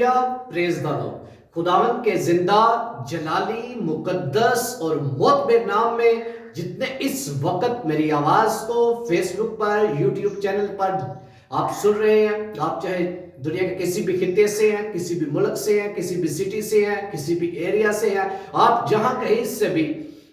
Hallelujah, praise the Lord. खुदावंद के जिंदा, जलाली, मुकद्दस और मोतबर नाम में जितने इस वक्त मेरी आवाज को फेसबुक पर, यूट्यूब चैनल पर आप सुन रहे हैं, आप चाहे दुनिया के किसी भी खित्ते से हैं, किसी भी मुल्क से हैं, किसी भी सिटी से हैं, किसी भी एरिया से हैं, आप जहां कहीं से भी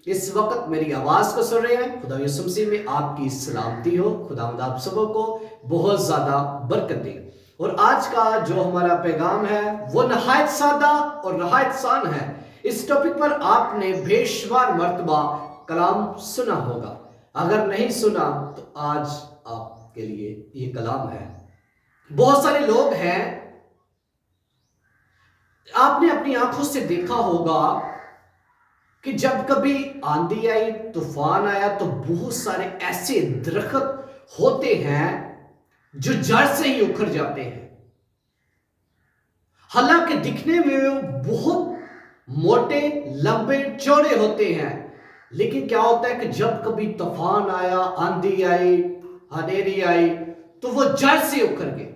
इस वक्त मेरी आवाज को सुन रहे हैं, खुदा यीशु मसीह में आपकी सलामती हो। खुदावंद आप सबों को बहुत ज्यादा बरकत दे। और आज का जो हमारा पैगाम है वो नहायत सादा और नहायत सान है। इस टॉपिक पर आपने बेशुमार मर्तबा कलाम सुना होगा, अगर नहीं सुना तो आज आपके लिए ये कलाम है। बहुत सारे लोग हैं, आपने अपनी आंखों से देखा होगा कि जब कभी आंधी आई, तूफान आया, तो बहुत सारे ऐसे दरख्त होते हैं जो जड़ से ही उखड़ जाते हैं। हालांकि दिखने में वो बहुत मोटे, लंबे, चौड़े होते हैं, लेकिन क्या होता है कि जब कभी तूफान आया, आंधी आई, अंधेरी आई, तो वो जड़ से उखड़ गए।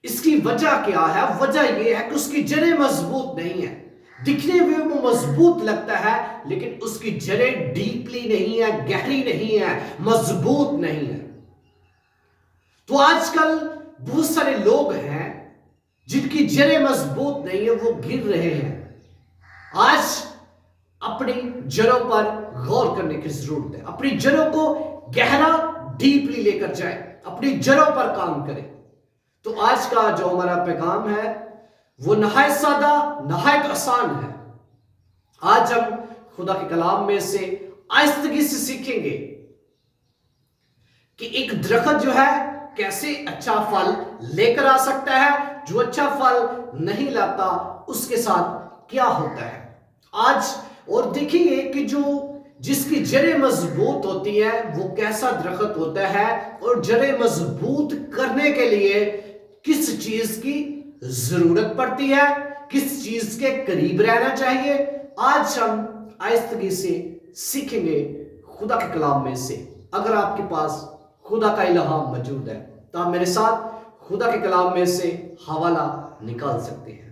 इसकी वजह क्या है? वजह यह है कि उसकी जड़ें मजबूत नहीं है। दिखने में वो मजबूत लगता है, लेकिन उसकी जड़ें डीपली नहीं है, गहरी नहीं है, मजबूत नहीं है। तो आजकल बहुत सारे लोग हैं जिनकी जड़ें मजबूत नहीं है, वो गिर रहे हैं। आज अपनी जड़ों पर गौर करने की जरूरत है। अपनी जड़ों को गहरा, डीपली लेकर जाए, अपनी जड़ों पर काम करें। तो आज का जो हमारा पैगाम है वो नहायत सादा, नहायत आसान है। आज हम खुदा के कलाम में से आहिस्तगी से सीखेंगे कि एक दरख्त जो है कैसे अच्छा फल लेकर आ सकता है, जो अच्छा फल नहीं लाता उसके साथ क्या होता है आज। और देखेंगे कि जो जिसकी जड़ें मजबूत होती है वो कैसा दरख्त होता है, और जड़ें मजबूत करने के लिए किस चीज की जरूरत पड़ती है, किस चीज के करीब रहना चाहिए। आज हम आहिस्तगी से सीखेंगे खुदा के कलाम में से। अगर आपके पास खुदा का इल्हाम मौजूद है तो आप मेरे साथ खुदा के कलाम में से हवाला निकाल सकते हैं।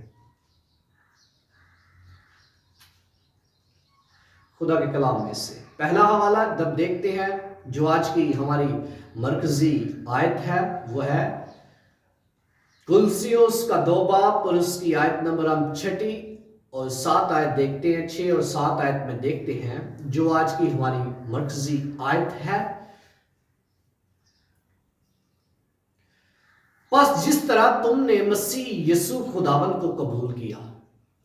खुदा के कलाम में से पहला हवाला जब देखते हैं, जो आज की हमारी मरकजी आयत है, वो है कुलसियोस का 2 बाब और उसकी आयत नंबर हम 6 और 7 आयत देखते हैं। 6 और 7 आयत में देखते हैं जो आज की हमारी मरकजी आयत है। बस जिस तरह तुमने मसीह यीशु खुदावन को कबूल किया,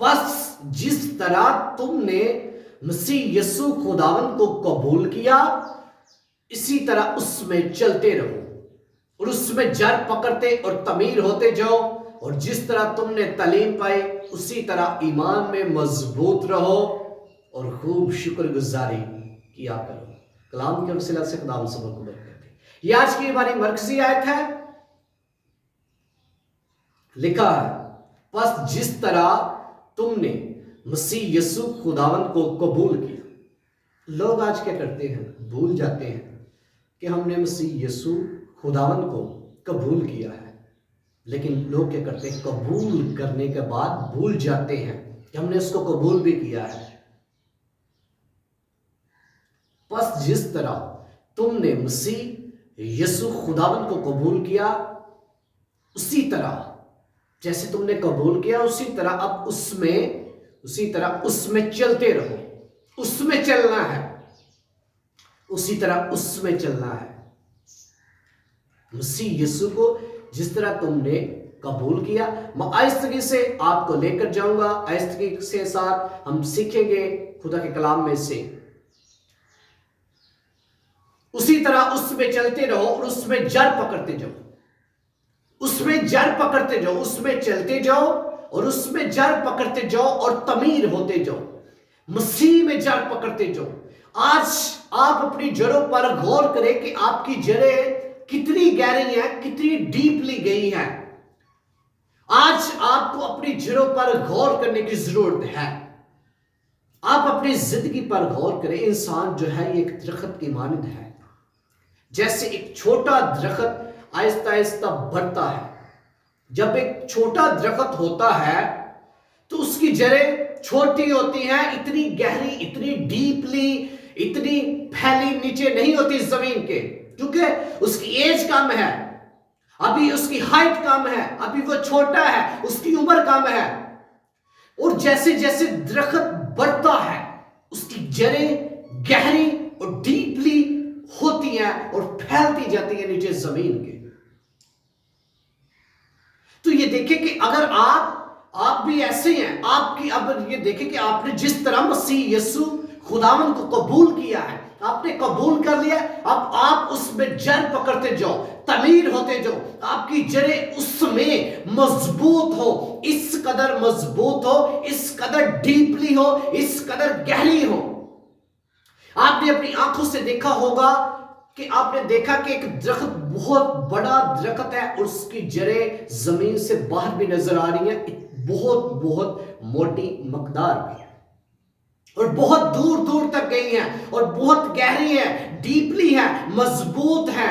बस जिस तरह तुमने मसीह यीशु खुदावन को कबूल किया, इसी तरह उसमें चलते रहो और उसमें जड़ पकड़ते और तमीर होते जाओ। और जिस तरह तुमने तालीम पाई उसी तरह ईमान में मजबूत रहो और खूब शुक्रगुजारी किया करो। कलाम के वसीला से खुदा हम सबको बरकत दे। ये आज की हमारी मरकजी आयत है। लिखा है, बस जिस तरह तुमने मसीह यीशु खुदावन को कबूल किया। लोग आज क्या करते हैं? भूल जाते हैं कि हमने मसीह यीशु खुदावन को कबूल किया है, लेकिन लोग क्या करते हैं? कबूल करने के बाद भूल जाते हैं कि हमने उसको कबूल भी किया है। बस जिस तरह तुमने मसीह यीशु खुदावन को कबूल किया, उसी तरह जैसे तुमने कबूल किया उसी तरह अब उसमें चलते रहो। उसमें चलना है, उसी तरह उसमें चलना है। मसीह यीशु को जिस तरह तुमने कबूल किया, मैं आहिस्तगी से आपको लेकर जाऊंगा। आहिस्तगी से साथ हम सीखेंगे खुदा के कलाम में से। उसी तरह उसमें चलते रहो और उसमें जड़ पकड़ते जाओ, उसमें जड़ पकड़ते जाओ, उसमें चलते जाओ और उसमें जड़ पकड़ते जाओ और तमीर होते जाओ। मसीह में जड़ पकड़ते जाओ। आज आप अपनी जड़ों पर गौर करें कि आपकी जड़ें कितनी गहरी हैं, कितनी डीपली गई हैं। आज आपको अपनी जड़ों पर गौर करने की जरूरत है। आप अपनी जिंदगी पर गौर करें। इंसान जो है ये एक दरख्त की मानद है। जैसे एक छोटा दरख्त आहिस्ता आहिस्ता बढ़ता है, जब एक छोटा दरख्त होता है तो उसकी जड़ें छोटी होती हैं, इतनी गहरी, इतनी डीपली, इतनी फैली नीचे नहीं होती जमीन के, क्योंकि उसकी एज कम है, अभी उसकी हाइट कम है, अभी वो छोटा है, उसकी उम्र कम है। और जैसे जैसे दरख्त बढ़ता है उसकी जड़ें गहरी और डीपली होती हैं और फैलती जाती है नीचे जमीन के। तो ये देखें कि अगर आप भी ऐसे हैं, आपकी अब ये देखें कि आपने जिस तरह मसीह यीशु खुदावन को कबूल किया है, आपने कबूल कर लिया, अब आप उसमें जड़ पकड़ते जाओ, तमीर होते जाओ, आपकी जड़ें उसमें मजबूत हो, इस कदर मजबूत हो, इस कदर डीपली हो, इस कदर गहरी हो। आपने अपनी आंखों से देखा होगा कि आपने देखा कि एक दरख्त, बहुत बड़ा दरख्त है और उसकी जड़ें जमीन से बाहर भी नजर आ रही हैं, बहुत बहुत मोटी मकदार में, और बहुत दूर दूर तक गई हैं और बहुत गहरी है, डीपली है, मजबूत है।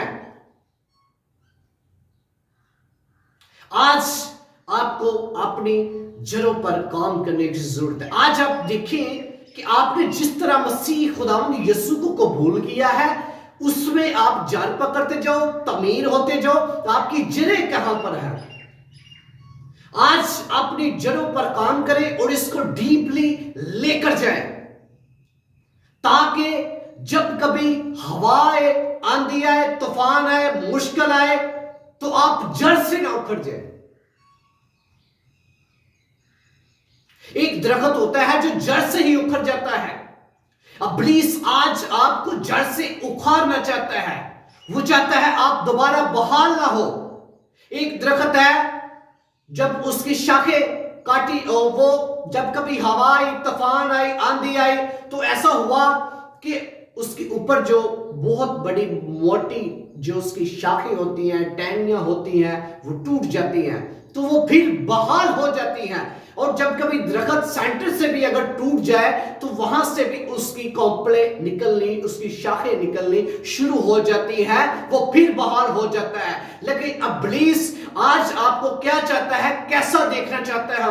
आज आपको अपनी जड़ों पर काम करने की जरूरत है। आज आप देखें कि आपने जिस तरह मसीह खुदावंद यीशु को कबूल किया है, उसमें आप जड़ पकड़ते जाओ, तमीर होते जाओ, आपकी जड़ें कहां पर है। आज अपनी जड़ों पर काम करें और इसको डीपली लेकर जाएं, ताकि जब कभी हवा आए, आंधी आए, तूफान आए, मुश्किल आए, तो आप जड़ से ना उखड़ जाए। एक दरख्त होता है जो जड़ से ही उखड़ जाता है। इब्लीस आज आपको जड़ से उखाड़ना चाहता है, वो चाहता है आप दोबारा बहाल ना हो। एक दरख्त है, जब उसकी शाखें काटी, वो जब कभी हवा आई, तूफान आई, आंधी आई, तो ऐसा हुआ कि उसके ऊपर जो बहुत बड़ी मोटी जो उसकी शाखें होती हैं, टहनियां होती हैं, वो टूट जाती हैं, तो वो फिर बहाल हो जाती हैं। और जब कभी दरख्त सेंटर से भी अगर टूट जाए तो वहां से भी उसकी कॉम्पलें निकलनी, उसकी शाखें निकलनी शुरू हो जाती है, वो फिर बहाल हो जाता है। लेकिन इब्लीस आज आपको क्या चाहता है, कैसा देखना चाहता है?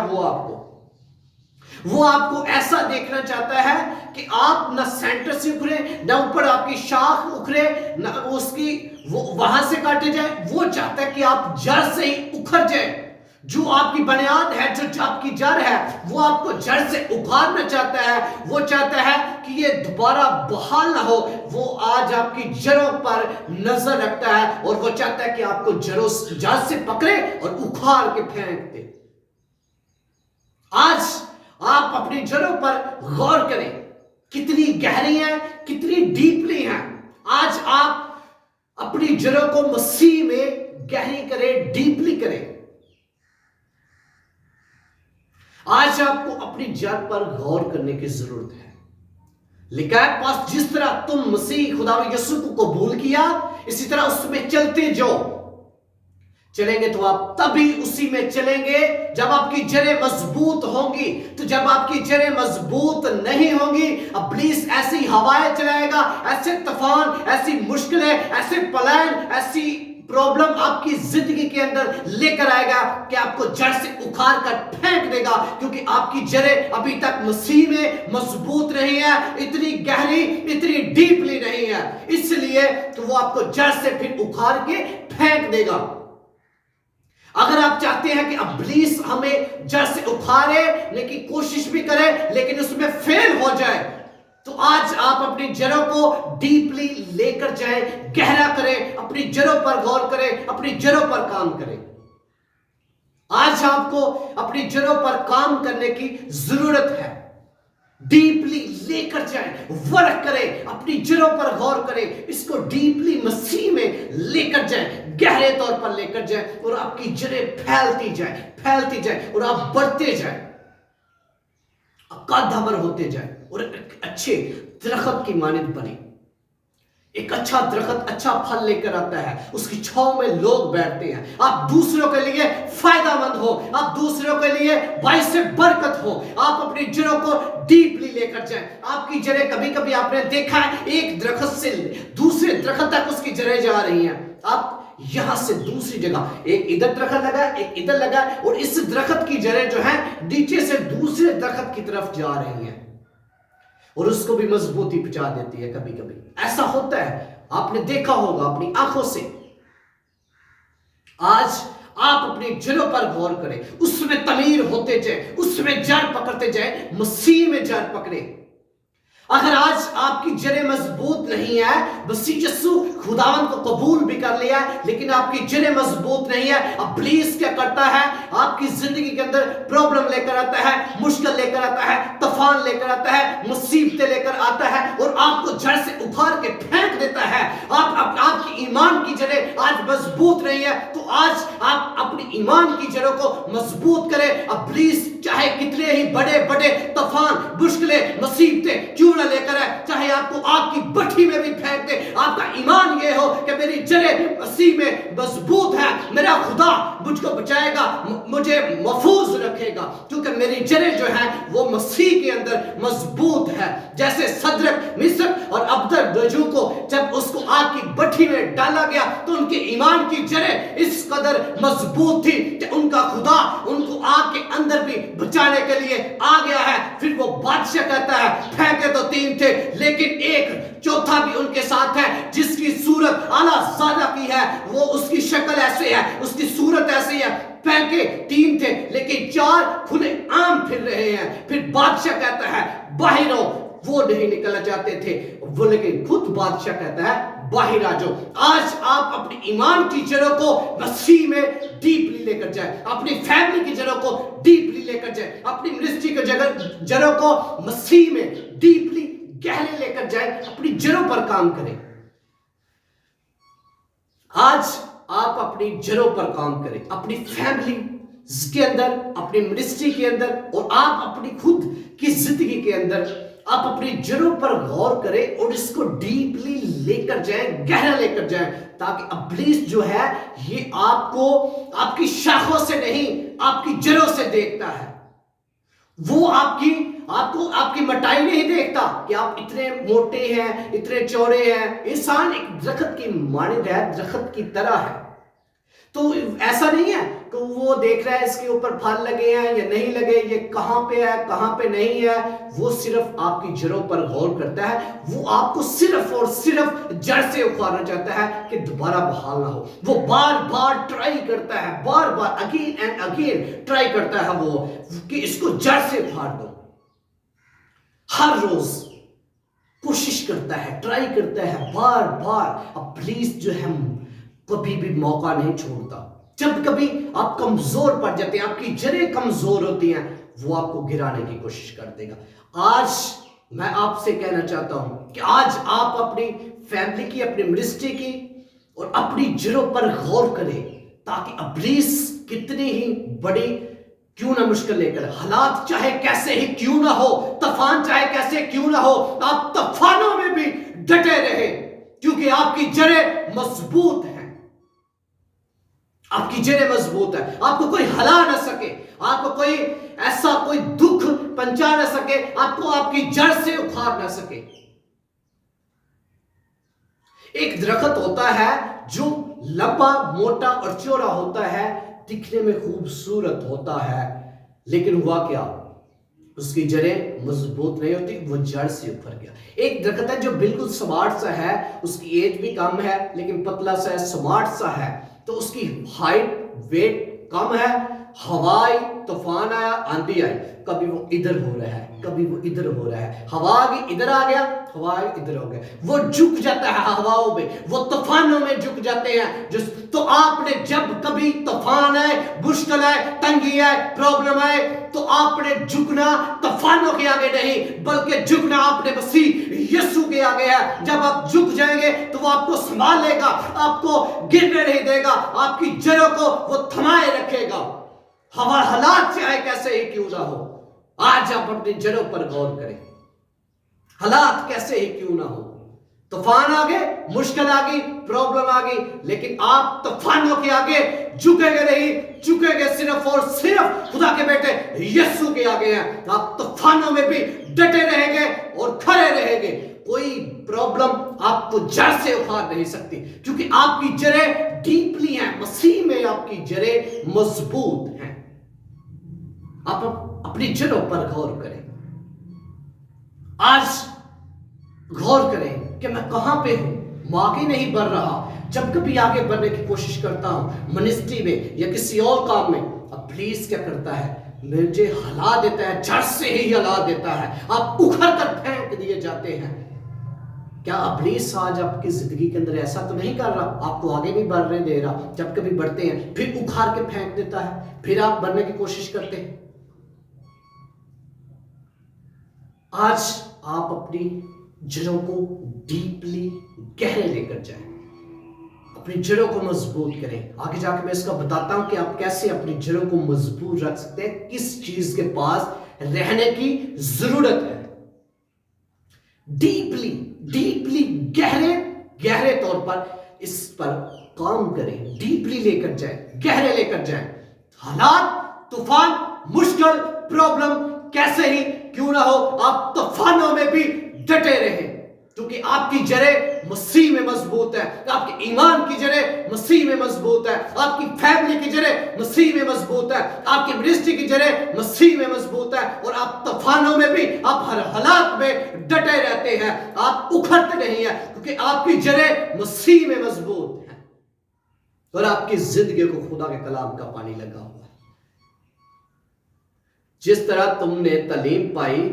वो आपको ऐसा देखना चाहता है कि आप ना सेंटर से उखड़े, ना ऊपर आपकी शाख उखड़े, ना उसकी वो वहां से काटे जाए। वो चाहता है कि आप जड़ से ही उखड़ जाए। जो आपकी बुनियाद है, जो आपकी जड़ है, वो आपको जड़ से उखाड़ना चाहता है। वो चाहता है कि ये दोबारा बहाल ना हो। वो आज आपकी जड़ों पर नजर रखता है और वो चाहता है कि आपको जड़ से पकड़े और उखाड़ के फेंक दे। आज आप अपनी जड़ों पर गौर करें, कितनी गहरी है, कितनी डीपली है। आज आप अपनी जड़ों को मसीह में गहरी करें, डीपली करें। आज आपको अपनी जड़ पर गौर करने की जरूरत है। लिखा है, पास जिस तरह तुम मसीह खुदा यीशु को कबूल किया, इसी तरह उसमें चलते जाओ। चलेंगे तो आप तभी उसी में चलेंगे जब आपकी जड़ें मजबूत होंगी। तो जब आपकी जड़ें मजबूत नहीं होंगी, इब्लीस ऐसी हवाएं चलाएगा, ऐसे तूफान, ऐसी मुश्किलें, ऐसे पलायन, ऐसी प्रॉब्लम आपकी जिंदगी के अंदर लेकर आएगा कि आपको जड़ से उखाड़ कर फेंक देगा, क्योंकि आपकी जड़ें अभी तक मसीह में मजबूत नहीं है, इतनी गहरी, इतनी डीपली नहीं है। इसलिए तो वो आपको जड़ से फिर उखाड़ के फेंक देगा। अगर आप चाहते हैं कि इब्लीस हमें जड़ से उखाड़े की कोशिश भी करे लेकिन उसमें फेल हो जाए, तो आज आप अपनी जड़ों को डीपली लेकर जाएं, गहरा करें, अपनी जड़ों पर गौर करें, अपनी जड़ों पर काम करें। आज आपको अपनी जड़ों पर काम करने की जरूरत है। डीपली लेकर जाएं, वर्क करें, अपनी जड़ों पर गौर करें, इसको डीपली मसीह में लेकर जाएं, गहरे तौर पर लेकर जाएं और आपकी जड़ें फैलती जाए और आप बढ़ते जाएं, कदमर होते जाएं और एक अच्छे दरख्त की मानद बने। एक अच्छा दरख्त अच्छा फल लेकर आता है, उसकी छांव में लोग बैठते हैं। आप दूसरों के लिए फायदेमंद हो, आप दूसरों के लिए बाइस से बरकत हो। आप अपनी जड़ों को डीपली लेकर जाएं। आपकी जड़ें, कभी कभी आपने देखा है एक दरख्त से दूसरे दरख्त तक उसकी जड़ें जा रही हैं। आप यहां से दूसरी जगह, एक इधर दरख्त लगा एक इधर लगा, और इस दरख्त की जड़ें जो है नीचे से दूसरे दरख्त की तरफ जा रही हैं और उसको भी मजबूती पहुंचा देती है। कभी कभी ऐसा होता है, आपने देखा होगा अपनी आंखों से। आज आप अपनी जड़ों पर गौर करें, उसमें तमीर होते जाए, उसमें जड़ पकड़ते जाए, मसीह में जड़ पकड़े। अगर आज आपकी जड़ें मजबूत नहीं है, मसीह यीशु खुदावंद को कबूल भी कर लिया है, लेकिन आपकी जड़ें मजबूत नहीं है, इब्लीस क्या करता है, आपकी जिंदगी के अंदर प्रॉब्लम लेकर आता है, मुश्किल लेकर आता है, तूफान लेकर आता है, मुसीबतें लेकर आता है और आपको जड़ से उखाड़ के फेंक देता है। आपकी ईमान की जड़ें आज मजबूत नहीं है, तो आज आप अपनी ईमान की जड़ों को मजबूत करें। इब्लीस चाहे कितने ही बड़े बड़े तूफान, मुश्किलें, मुसीबतें क्यों ना लेकर आए, चाहे आपको आग की भट्टी में भी फेंक दे, आपका ईमान ये हो कि मेरी जड़ें मसीह में मजबूत है, मेरा खुदा मुझको बचाएगा, मुझे महफूज रखेगा, क्योंकि मेरी जड़ें जो है वो मसीह के अंदर मजबूत है। जैसे सदरक, मिशक और अबदनगो को जब उसको आग की भट्टी में डाला गया तो उनके ईमान की जड़ें इस कदर मजबूत थी कि उनका खुदा उनको आग के अंदर भी बचाने के लिए आ गया है। फिर वो बादशाह कहता है, फेंके तो 3 थे लेकिन एक चौथा भी उनके साथ है, जिसकी सूरत आला ज़ादा की है, वो उसकी शक्ल ऐसे है, उसकी सूरत ऐसी है। फेंके 3 थे लेकिन 4 खुले आम फिर रहे हैं। फिर बादशाह कहता है बाहर आओ, वो नहीं निकलना चाहते थे वो, लेकिन खुद बादशाह कहता है बाहर आ जाओ। आज आप अपनी ईमान की जड़ों को मसीह में डीपली लेकर जाए, अपनी फैमिली की जड़ों को डीपली लेकर जाए, अपनी मिनिस्ट्री की जड़ों को मसीह में डीपली गहरे लेकर जाए, अपनी जड़ों पर काम करें। आज आप अपनी जड़ों पर काम करें, अपनी फैमिली के अंदर, अपनी मिनिस्ट्री के अंदर, और आप अपनी खुद की जिंदगी के अंदर आप अपनी जड़ों पर गौर करें और इसको डीपली लेकर जाएं, गहरा लेकर जाएं, ताकि इब्लीस जो है ये आपको आपकी शाखों से नहीं, आपकी जड़ों से देखता है। वो आपकी मोटाई नहीं देखता कि आप इतने मोटे हैं, इतने चौड़े हैं। इंसान एक दरख्त की मानद है, दरख्त की तरह है। तो ऐसा नहीं है कि वो देख रहा है इसके ऊपर फल लगे हैं या नहीं लगे, ये कहां पे है कहां पे नहीं है। वो सिर्फ आपकी जड़ों पर गौर करता है, वो आपको सिर्फ और सिर्फ जड़ से उखाड़ना चाहता है कि दोबारा बहाल ना हो। वो बार बार ट्राई करता है, बार बार अगेन एंड अगेन ट्राई करता है वो कि इसको जड़ से उखाड़ दो। हर रोज कोशिश करता है, ट्राई करता है बार बार। अब प्लीज जो है कभी भी मौका नहीं छोड़ता। जब कभी आप कमजोर पड़ जाते हैं, आपकी जड़ें कमजोर होती हैं, वो आपको गिराने की कोशिश कर देगा। आज मैं आपसे कहना चाहता हूं कि आज आप अपनी फैमिली की, अपनी मिनिस्ट्री की और अपनी जड़ों पर गौर करें, ताकि इब्लीस कितनी ही बड़ी क्यों ना मुश्किल लेकर, हालात चाहे कैसे ही क्यों ना हो, तूफान चाहे कैसे क्यों ना हो, आप तूफानों में भी डटे रहे, क्योंकि आपकी जड़ें मजबूत हैं। आपकी जड़ें मजबूत है, आपको कोई हिला ना सके, आपको कोई ऐसा कोई दुख पहुंचा ना सके, आपको आपकी जड़ से उखाड़ ना सके। एक दरख्त होता है जो लंबा, मोटा और चौड़ा होता है, दिखने में खूबसूरत होता है, लेकिन हुआ क्या, उसकी जड़ें मजबूत नहीं होती, वो जड़ से उखड़ गया। एक दरख्त है जो बिल्कुल स्मार्ट सा है, उसकी एज भी कम है लेकिन पतला सा है, स्मार्ट सा है, तो उसकी हाइट, वेट कम है। हवाई तूफान आया, आंधी आई, कभी वो इधर हो रहा है, कभी वो इधर हो रहा है, हवा आ गई इधर आ गया, हवा आ गई इधर हो गया, वो झुक जाता है हवाओं में, वो तूफानों में झुक जाते हैं। तो आपने जब कभी तूफान आए, मुश्किल आए, तंगी आए, प्रॉब्लम आए, तो आपने झुकना तूफानों के आगे नहीं, बल्कि झुकना आपने मसीह यीशु के आगे है। जब आप झुक जाएंगे तो वो आपको संभालेगा, आपको गिरने नहीं देगा, आपकी जड़ों को वो थमाए रखेगा। हवा हालात चाहे कैसे ही क्यों ना हो, आज आप अपनी जड़ों पर गौर करें। हालात कैसे ही क्यों ना हो, तूफान आ गए, मुश्किल आ गई, प्रॉब्लम आ गई, लेकिन आप तूफानों के आगे झुकेंगे नहीं, झुकेंगे सिर्फ और सिर्फ खुदा के बेटे यीशु के आगे हैं। आप तूफानों में भी डटे रहेंगे और खड़े रहेंगे। कोई प्रॉब्लम आपको जड़ से उखाड़ नहीं सकती, क्योंकि आपकी जड़ें डीपली हैं, मसीह में आपकी जड़ें मजबूत हैं। आप अपनी जड़ों पर गौर करें। आज गौर करें कि मैं कहां पे हूं, मैं आगे नहीं बढ़ रहा। जब कभी आगे बढ़ने की कोशिश करता हूं मिनिस्ट्री में या किसी और काम में, अब प्लीज क्या करता है, मुझे हिला देता है, जड़ से ही हिला देता है, आप उखड़ कर फेंक दिए जाते हैं। क्या इब्लीस आज आपकी जिंदगी के अंदर ऐसा तो नहीं कर रहा, आपको आगे नहीं बढ़ने दे रहा? जब कभी बढ़ते हैं फिर उखाड़ के फेंक देता है, फिर आप बढ़ने की कोशिश करते हैं। आज आप अपनी जड़ों को डीपली गहरे लेकर जाएं, अपनी जड़ों को मजबूत करें। आगे जाके मैं इसका बताता हूं कि आप कैसे अपनी जड़ों को मजबूत रख सकते हैं, किस चीज के पास रहने की जरूरत है। डीपली डीपली गहरे तौर पर इस पर काम करें, डीपली लेकर जाएं, गहरे लेकर जाएं। हालात, तूफान, मुश्किल, प्रॉब्लम कैसे ही क्यों ना हो, आप तूफानों में भी डटे रहें, क्योंकि आपकी जड़ें मसीह में मजबूत है, आपके ईमान की जड़ें मसीह में मजबूत है, आपकी फैमिली की जड़ें मसीह में मजबूत है, आपकी मिनिस्ट्री की जड़ें मसीह में मजबूत है, और आप तूफानों में भी, आप हर हालात में डटे रहते हैं, आप उखड़ते नहीं है, क्योंकि आपकी जड़ें मसीह में मजबूत है और आपकी जिंदगी को खुदा के कलाम का पानी लगा हुआ है। जिस तरह तुमने तालीम पाई,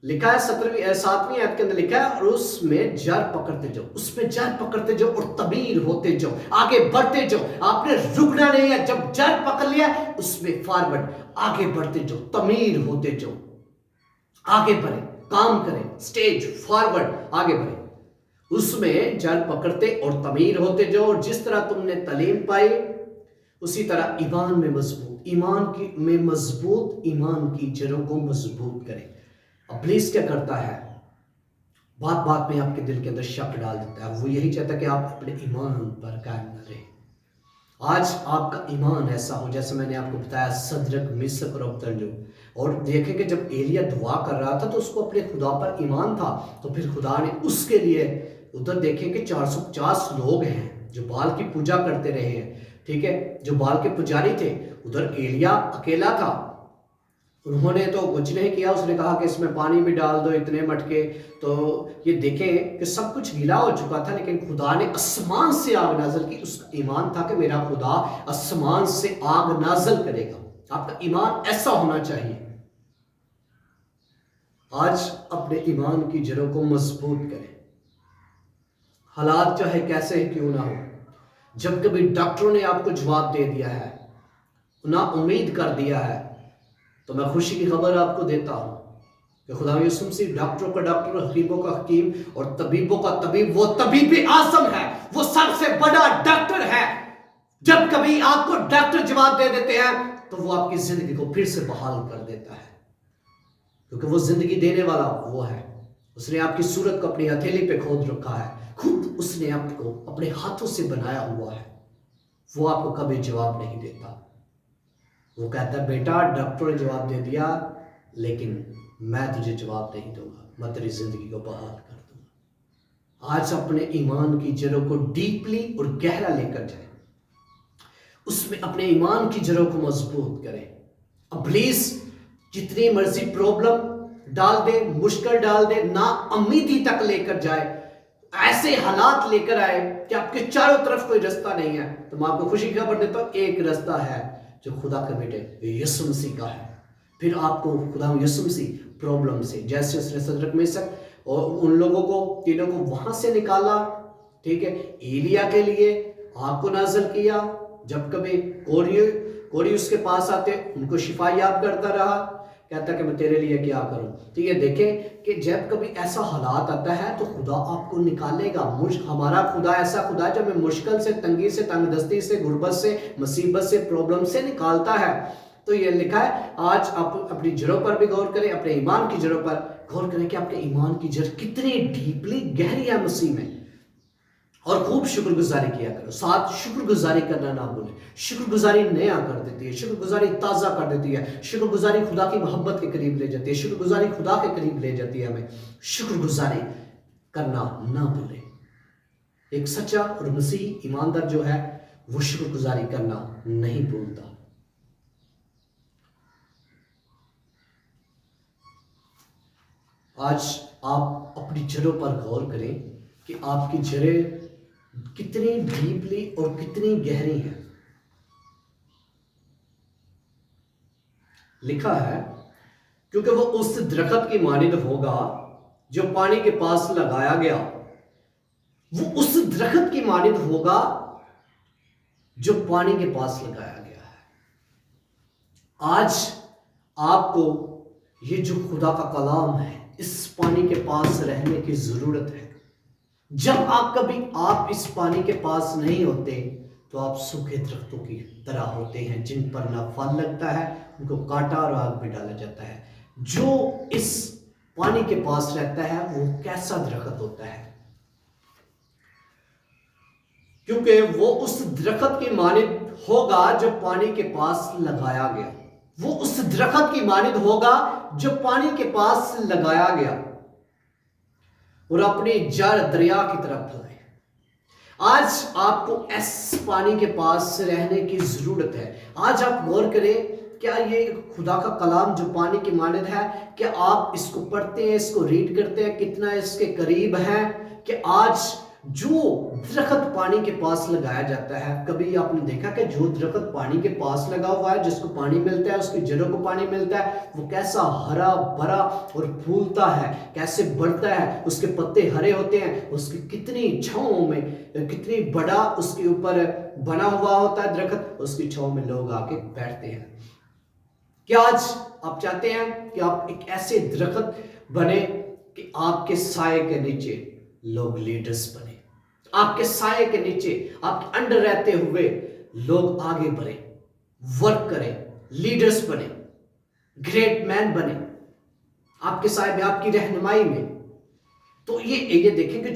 लिखा है 7वीं आयत के अंदर लिखा है, और उसमें जड़ पकड़ते जाओ, उसमें जड़ पकड़ते जाओ और तबीर होते जाओ, आगे बढ़ते जाओ। आपने रुकना नहीं है, जब जड़ पकड़ लिया उसमें फॉरवर्ड आगे बढ़ते जाओ, तमीर होते जाओ, आगे बढ़े, काम करें, स्टेज फॉरवर्ड आगे बढ़े, उसमें जड़ पकड़ते और तमीर होते जाओ। और जिस तरह तुमने तालीम पाई उसी तरह ईमान में मजबूत, ईमान की जड़ों को मजबूत करें। इब्लीस क्या करता है, बात बात में आपके दिल के अंदर शक डाल देता है। वो यही चाहता है कि आप अपने ईमान पर कायम न रहें। आज आपका ईमान ऐसा हो, जैसे मैंने आपको बताया, सदरक, मिसक और अबदनगो। और देखें कि जब एलिया दुआ कर रहा था तो उसको अपने खुदा पर ईमान था, तो फिर खुदा ने उसके लिए, उधर देखें कि 450 लोग हैं जो बाल की पूजा करते रहे हैं, ठीक है, जो बाल के पुजारी थे, उधर एलिया अकेला था। उन्होंने तो कुछ नहीं किया, उसने कहा कि इसमें पानी भी डाल दो इतने मटके, तो ये देखें कि सब कुछ गीला हो चुका था, लेकिन खुदा ने आसमान से आग नाजल की। उसका ईमान था कि मेरा खुदा आसमान से आग नाजल करेगा। आपका ईमान ऐसा होना चाहिए। आज अपने ईमान की जड़ों को मजबूत करें, हालात चाहे कैसे ही क्यों ना हो। जब कभी डॉक्टरों ने आपको जवाब दे दिया है, ना उम्मीद कर दिया है, तो मैं खुशी की खबर आपको देता हूं कि खुदा यीशु मसीह डॉक्टरों का डॉक्टर, हकीमों का हकीम और तबीबों का तबीब, वो तबीब आज़म है, वो सबसे बड़ा डॉक्टर है। जब कभी आपको डॉक्टर जवाब दे देते हैं तो वो आपकी जिंदगी को फिर से बहाल कर देता है, क्योंकि वो जिंदगी देने वाला वो है। उसने आपकी सूरत को अपनी हथेली पे खोद रखा है, खुद उसने आपको अपने हाथों से बनाया हुआ है। वो आपको कभी जवाब नहीं देता। वो कहता है, बेटा डॉक्टर ने जवाब दे दिया, लेकिन मैं तुझे जवाब नहीं दूंगा, मैं तेरी जिंदगी को बहाल कर दूंगा। आज अपने ईमान की जड़ों को डीपली और गहरा लेकर जाए, उसमें अपने ईमान की जड़ों को मजबूत करें। इब्लीस जितनी मर्जी प्रॉब्लम डाल दे, मुश्किल डाल दे, ना उम्मीदी तक लेकर जाए, ऐसे हालात लेकर आए कि आपके चारों तरफ कोई रास्ता नहीं है, तो मैं आपको खुशी की खबर देता हूं, एक रास्ता है जो खुदा के बेटे यीशु मसीह का है। फिर आपको खुदा यीशु मसीह प्रॉब्लम से, जैसे उसने सदरक, मेशक और उन लोगों को, तीनों को वहां से निकाला, ठीक है, एलिया के लिए आग को नाज़िल किया। जब कभी कोरी उसके पास आते, उनको शिफा याब करता रहा, कहता कि मैं तेरे लिए क्या करूं। तो ये देखें कि जब कभी ऐसा हालात आता है तो खुदा आपको निकालेगा। हमारा खुदा ऐसा खुदा है जो हमें मुश्किल से, तंगी से, तंगदस्ती से, गुर्बत से, मुसीबत से, प्रॉब्लम से निकालता है। तो ये लिखा है, आज आप अपनी जड़ों पर भी गौर करें, अपने ईमान की जड़ों पर गौर करें कि आपके ईमान की जड़ कितनी डीपली गहरी है मसीह में, और खूब शुक्रगुजारी किया करो। साथ शुक्रगुजारी करना ना भूलें। शुक्रगुजारी नया कर देती है, शुक्रगुजारी ताज़ा कर देती है, शुक्रगुजारी खुदा की मोहब्बत के करीब ले जाती है, शुक्रगुजारी खुदा के करीब ले जाती है। हमें शुक्रगुजारी करना ना भूलें। एक सच्चा और मसीही ईमानदार जो है वो शुक्रगुजारी करना नहीं भूलता। आज आप अपनी जड़ों पर गौर करें कि आपकी जड़ें कितनी डीपली और कितनी गहरी हैं। लिखा है, क्योंकि वो उस दरख्त की मानिंद होगा जो पानी के पास लगाया गया। वो उस दरख्त की मानिंद होगा जो पानी के पास लगाया गया है। आज आपको ये जो खुदा का कलाम है, इस पानी के पास रहने की जरूरत है। जब आप इस पानी के पास नहीं होते तो आप सूखे दरख्तों की तरह होते हैं, जिन पर ना फल लगता है, उनको काटा और आग में डाला जाता है। जो इस पानी के पास रहता है वो कैसा दरख्त होता है? क्योंकि वो उस दरख्त की मानिंद होगा जो पानी के पास लगाया गया। वो उस दरख्त की मानिंद होगा जो पानी के पास लगाया गया और अपनी जड़ दरिया की तरफ फैलाए। आज आपको इस पानी के पास रहने की जरूरत है। आज आप गौर करें, क्या ये खुदा का कलाम जो पानी की मानिंद है, क्या आप इसको पढ़ते हैं, इसको रीड करते हैं, कितना इसके करीब है? कि आज जो दरख्त पानी के पास लगाया जाता है, कभी आपने देखा कि जो दरख्त पानी के पास लगा हुआ है, जिसको पानी मिलता है, उसकी जड़ों को पानी मिलता है, वो कैसा हरा भरा और फूलता है, कैसे बढ़ता है, उसके पत्ते हरे होते हैं, उसकी कितनी छांव में, कितनी बड़ा उसके ऊपर बना हुआ होता है दरख्त, उसकी छांव में लोग आके बैठते हैं। क्या आज आप चाहते हैं कि आप एक ऐसे दरख्त बने कि आपके साए के नीचे लोग लीडर्स बने, आपके साए के नीचे, आपके अंडर रहते हुए लोग आगे बढ़े, वर्क करें, लीडर्स बने, ग्रेट मैन बने, आपके साए में, आपकी रहनुमाई में। तो ये देखें कि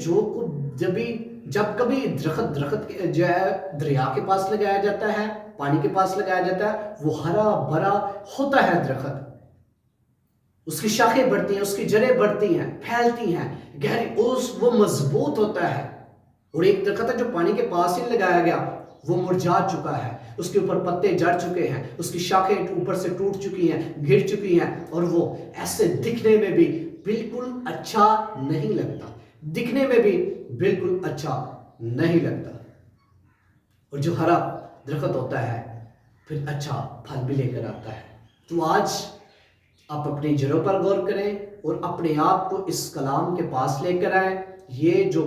जब कभी दरख्त जो है दरिया के पास लगाया जाता है, पानी के पास लगाया जाता है, वो हरा भरा होता है दरख्त। उसकी शाखें बढ़ती हैं, उसकी जड़ें बढ़ती हैं, फैलती हैं, गहरी, वो मजबूत होता है। और एक दरख्त है जो पानी के पास ही लगाया गया, वो मुरझा चुका है, उसके ऊपर पत्ते जड़ चुके हैं, उसकी शाखें ऊपर से टूट चुकी हैं, गिर चुकी हैं, और वो ऐसे दिखने में भी बिल्कुल अच्छा नहीं लगता, दिखने में भी बिल्कुल अच्छा नहीं लगता। और जो हरा दरख्त होता है फिर अच्छा फल भी लेकर आता है। तो आज आप अपनी जड़ों पर गौर करें और अपने आप को इस कलाम के पास लेकर आए। ये जो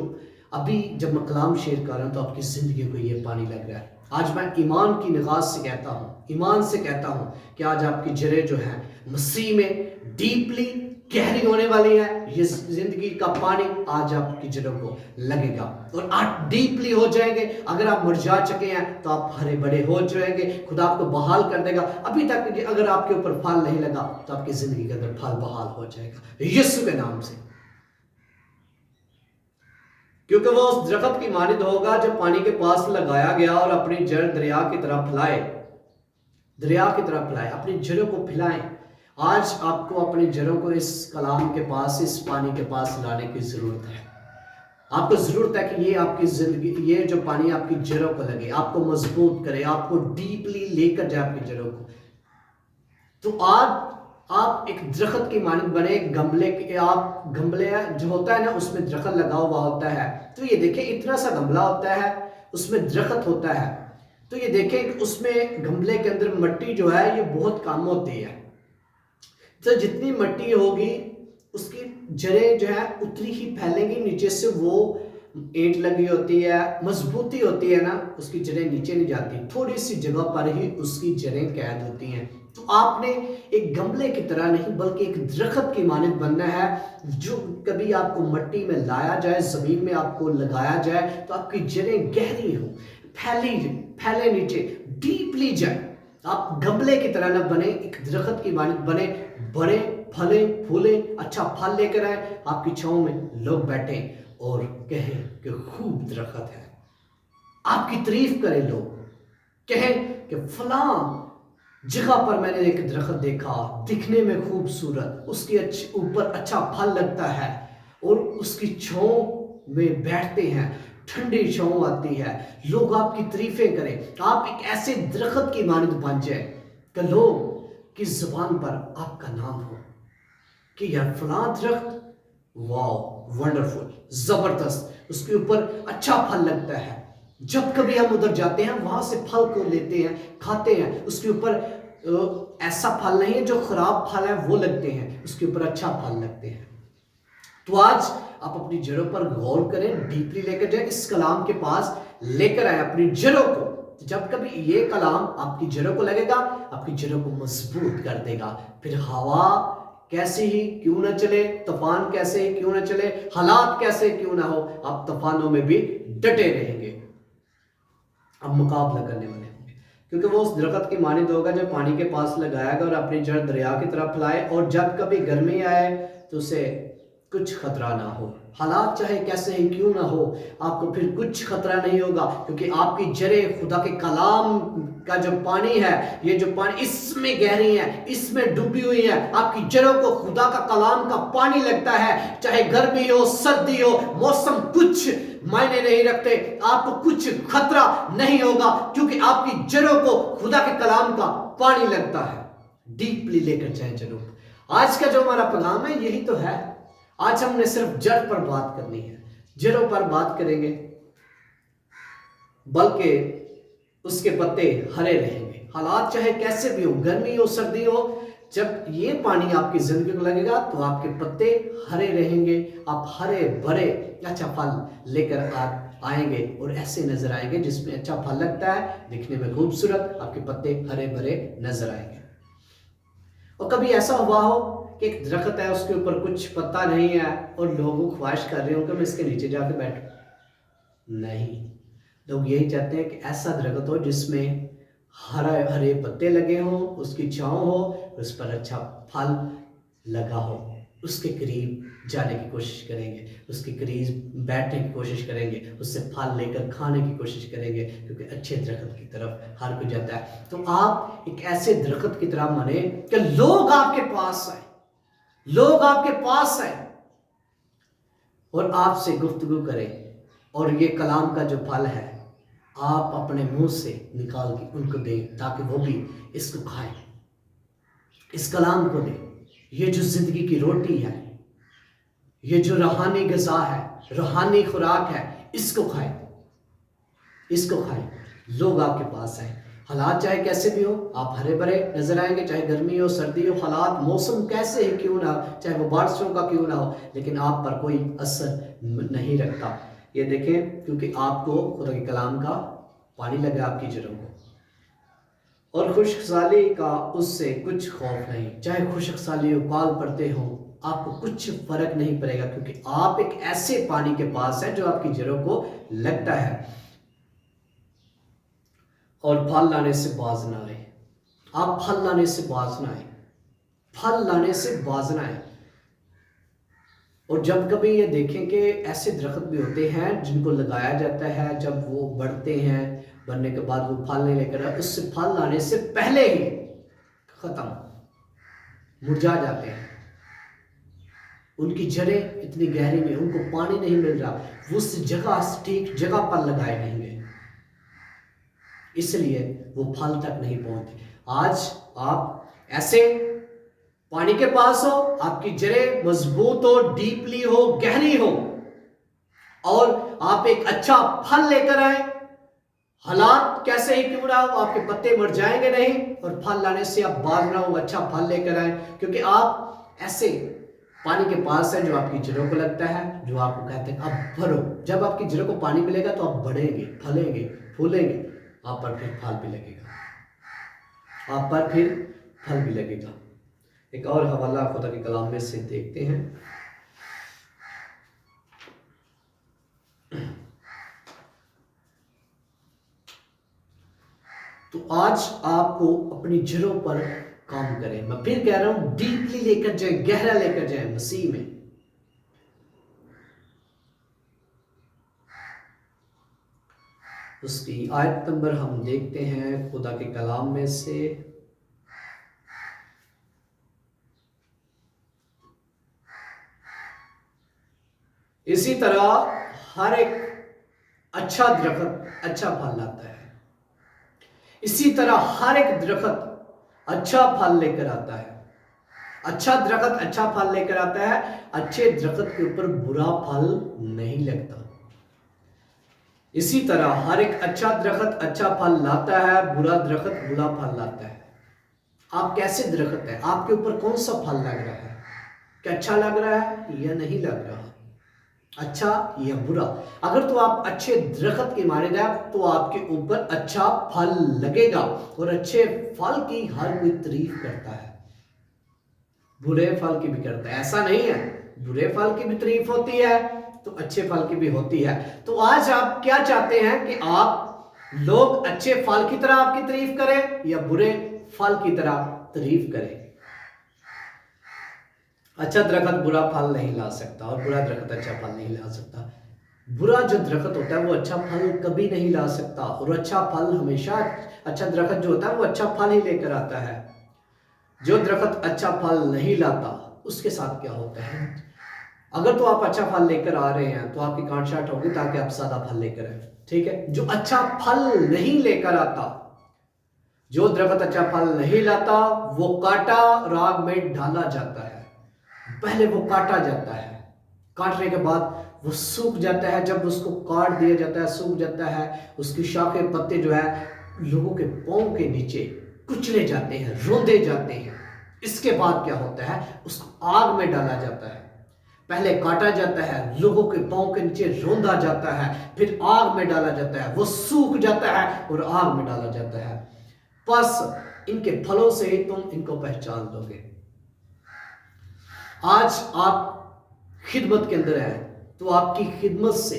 अभी जब मैं कलाम शेयर कर रहा हूं तो आपकी जिंदगी को ये पानी लग रहा है। आज मैं ईमान की निगाह से कहता हूं, ईमान से कहता हूं कि आज आपकी जड़ें जो हैं मसीह में डीपली गहरी होने वाली है। ये जिंदगी का पानी आज आपकी जड़ों को लगेगा और आप डीपली हो जाएंगे। अगर आप मुरझा चुके हैं तो आप हरे बड़े हो जाएंगे, खुदा आपको बहाल कर देगा। अभी तक अगर आपके ऊपर फल नहीं लगा तो आपकी जिंदगी के अंदर फल बहाल हो जाएगा यीशु के नाम से। क्योंकि वो उस दरख्त की मानिंद होगा जो पानी के पास लगाया गया और अपनी जड़ दरिया की तरफ फैलाए, दरिया की तरफ फैलाए, अपनी जड़ों को फैलाएं। आज आपको अपनी जड़ों को इस कलाम के पास, इस पानी के पास लाने की जरूरत है। आपको जरूरत है कि ये आपकी जिंदगी, ये जो पानी आपकी जड़ों को लगे, आपको मजबूत करे, आपको डीपली लेकर जाए आपकी जड़ों को। तो आज आप एक दरख्त की मानिंद बने। गमले जो होता है ना, उसमें दरख्त लगा हुआ होता है। तो ये देखें, इतना सा गमला होता है, उसमें दरख्त होता है। तो ये देखें कि उसमें गमले के अंदर मिट्टी जो है ये बहुत कम होती है। तो जितनी मिट्टी होगी उसकी जड़ें जो है उतनी ही फैलेंगी नीचे से। वो ईंट लगी होती है, मजबूती होती है ना, उसकी जड़ें नीचे नहीं जाती, थोड़ी सी जगह पर ही उसकी जड़ें कैद होती हैं। तो आपने एक गमले की तरह नहीं बल्कि एक दरख्त की मानिंद बनना है। जो कभी आपको मिट्टी में लाया जाए, जमीन में आपको लगाया जाए तो आपकी जड़ें गहरी हो, फैले नीचे, डीपली जाए। आप गमले की तरह न बने, एक दरख्त की मानिंद बने, बड़े फले फूले, अच्छा फल लेकर आए, आपकी छांव में लोग बैठे और कहें कि खूब दरख्त है, आपकी तारीफ करें, लोग कहें कि फलां जगह पर मैंने एक दरख्त देखा, दिखने में खूबसूरत, उसके ऊपर अच्छा फल लगता है और उसकी छांव में बैठते हैं, ठंडी छांव आती है, लोग आपकी तारीफें करें, आप एक ऐसे दरख्त की मानद बन जाए कि लोग की जुबान पर आपका नाम हो कि यार फलां दरख्त, वाह वंडरफुल, जबरदस्त, उसके ऊपर अच्छा फल लगता है। जब कभी हम उधर जाते हैं वहां से फल को लेते हैं, खाते हैं, उसके ऊपर ऐसा फल नहीं है जो खराब फल है वो लगते हैं, उसके ऊपर अच्छा फल लगते हैं। तो आज आप अपनी जड़ों पर गौर करें, डीपली लेकर जाए, इस कलाम के पास लेकर आए अपनी जड़ों को। जब कभी ये कलाम आपकी जड़ों को लगेगा, आपकी जड़ों को मजबूत कर देगा। फिर हवा कैसे ही क्यों ना चले, तूफान कैसे ही क्यों ना चले, हालात कैसे क्यों ना हो, आप तूफानों में भी डटे रहेंगे, आप मुकाबला करने वाले होंगे। क्योंकि वो उस दरख्त की मानिंद होगा जो पानी के पास लगाएगा और अपनी जड़ दरिया की तरफ फैलाए, और जब कभी गर्मी आए तो उसे कुछ खतरा ना हो, हालात चाहे कैसे ही क्यों ना हो, आपको फिर कुछ खतरा नहीं होगा, क्योंकि आपकी जड़ें खुदा के कलाम का जो पानी है, ये जो पानी इसमें गहरी है, इसमें डूबी हुई है। आपकी जड़ों को खुदा का कलाम का पानी लगता है, चाहे गर्मी हो सर्दी हो, मौसम कुछ मायने नहीं रखते, आपको कुछ खतरा नहीं होगा, क्योंकि आपकी जड़ों को खुदा के कलाम का पानी लगता है। डीपली लेकर जाए जड़ों। आज का जो हमारा पैगाम है यही तो है। आज हमने सिर्फ जड़ पर बात करनी है, जड़ों पर बात करेंगे, बल्कि उसके पत्ते हरे रहेंगे, हालात चाहे कैसे भी हो, गर्मी हो सर्दी हो, जब ये पानी आपकी जिंदगी को लगेगा तो आपके पत्ते हरे रहेंगे, आप हरे भरे अच्छा फल लेकर आप आएंगे और ऐसे नजर आएंगे जिसमें अच्छा फल लगता है, दिखने में खूबसूरत, आपके पत्ते हरे भरे नजर आएंगे। और कभी ऐसा हुआ हो कि एक दरख्त है, उसके ऊपर कुछ पत्ता नहीं है और लोग ख्वाहिश कर रहे हो कि मैं इसके नीचे जाके बैठूं? नहीं, लोग यही चाहते हैं कि ऐसा दरख्त हो जिसमें हरे हरे पत्ते लगे हों, उसकी छांव हो, उस पर अच्छा फल लगा हो, उसके करीब जाने की कोशिश करेंगे, उसके करीब बैठने की कोशिश करेंगे, उससे फल लेकर खाने की कोशिश करेंगे, क्योंकि अच्छे दरख्त की तरफ हर कोई जाता है। तो आप एक ऐसे दरख्त की तरह बने कि लोग आपके पास आए, लोग आपके पास आए और आपसे गुफ्तगू करें, और ये कलाम का जो फल है आप अपने मुंह से निकाल के उनको दें, ताकि वो भी इसको खाएं, इस कलाम को दें। ये जो जिंदगी की रोटी है, ये जो रूहानी ग़िज़ा है, रूहानी खुराक है, इसको खाएं, इसको खाएं। लोग आपके पास आए, हालात चाहे कैसे भी हो, आप हरे भरे नजर आएंगे, चाहे गर्मी हो सर्दी हो, हालात मौसम कैसे ही क्यों ना हो, चाहे वो बारिशों का क्यों ना हो, लेकिन आप पर कोई असर नहीं रखता। ये देखें, क्योंकि आपको खुदा के कलाम का पानी लगा आपकी जड़ों को, और खुशहाली का उससे कुछ खौफ नहीं, चाहे खुशहाली हो, काल पड़ते हो, आपको कुछ फर्क नहीं पड़ेगा, क्योंकि आप एक ऐसे पानी के पास है जो आपकी जड़ों को लगता है और फल लाने से बाज ना आए। आप फल लाने से बाज ना आए, फल लाने से बाज ना आए। और जब कभी ये देखें कि ऐसे दरख्त भी होते हैं जिनको लगाया जाता है, जब वो बढ़ते हैं, बढ़ने के बाद वो फल नहीं लेकर आए, उससे फल लाने से पहले ही खत्म, मुरझा जाते हैं, उनकी जड़ें इतनी गहरी में, उनको पानी नहीं मिल रहा, वो उस जगह ठीक जगह पर लगाए नहीं गए, इसलिए वो फल तक नहीं पहुंचते। आज आप ऐसे पानी के पास हो, आपकी जड़ें मजबूत हो, डीपली हो, गहरी हो, और आप एक अच्छा फल लेकर आए, हालात कैसे ही क्यों ना हो, आपके पत्ते मर जाएंगे नहीं, और फल लाने से आप बाज ना हो, अच्छा फल लेकर आए, क्योंकि आप ऐसे पानी के पास है जो आपकी जड़ों को लगता है, जो आपको कहते हैं अब भरो। जब आपकी जड़ों को पानी मिलेगा तो आप बढ़ेंगे, फलेंगे, फूलेंगे, आप पर फिर फल भी लगेगा, आप पर फिर फल भी लगेगा। एक और हवाला खुदा के कलाम में से देखते हैं। तो आज आपको अपनी जड़ों पर काम करें, मैं फिर कह रहा हूं, डीपली लेकर जाए, गहरा लेकर जाए मसीह में। उसकी आयत नंबर हम देखते हैं खुदा के कलाम में से, इसी तरह हर एक अच्छा दरख्त अच्छा फल लाता है। इसी तरह हर एक दरख्त अच्छा फल लेकर आता है। अच्छा दरख्त अच्छा फल लेकर आता है। अच्छे दरख्त के ऊपर बुरा फल नहीं लगता। इसी तरह हर एक अच्छा दरख्त अच्छा फल लाता है, बुरा दरख्त बुरा फल लाता है। आप कैसे दरख्त है, आपके ऊपर कौन सा फल लग रहा है? क्या अच्छा लग रहा है या नहीं लग रहा, अच्छा या बुरा? अगर तो आप अच्छे दरख्त के माने जाए तो आपके ऊपर अच्छा फल लगेगा, और अच्छे फल की हर कोई तारीफ करता है, बुरे फल की भी करता है। ऐसा नहीं है, बुरे फल की भी तारीफ होती है तो अच्छे फल की भी होती है। तो आज आप क्या चाहते हैं कि आप लोग अच्छे फल की तरह आपकी तारीफ करें या बुरे फल की तरह तारीफ करें? अच्छा दरख्त बुरा फल नहीं ला सकता और बुरा दरख्त अच्छा फल नहीं ला सकता। बुरा जो दरख्त होता है वो अच्छा फल कभी नहीं ला सकता, और अच्छा फल हमेशा, अच्छा दरख्त जो होता है वो अच्छा फल ही लेकर आता है। जो दरख्त अच्छा फल नहीं लाता उसके साथ क्या होता है? अगर तो आप अच्छा फल लेकर आ रहे हैं तो आपकी काट छाट होगी ताकि आप सादा फल लेकर आए, ठीक है। जो अच्छा फल नहीं लेकर आता, जो दरख्त अच्छा फल नहीं लाता, वो काटा राग में डाला जाता है। पहले वो काटा जाता है, काटने के बाद वो सूख जाता है। जब उसको काट दिया जाता है, सूख जाता है, उसकी शाखें पत्ते जो है लोगों के पांव के नीचे कुचले जाते हैं, रौंदे जाते हैं। इसके बाद क्या होता है, उसको आग में डाला जाता है। पहले काटा जाता है, लोगों के पांव के नीचे रौंदा जाता है, फिर आग में डाला जाता है, वो सूख जाता है और आग में डाला जाता है। बस इनके फलों से ही तुम इनको पहचान लोगे। आज आप खिदमत के अंदर है तो आपकी खिदमत से,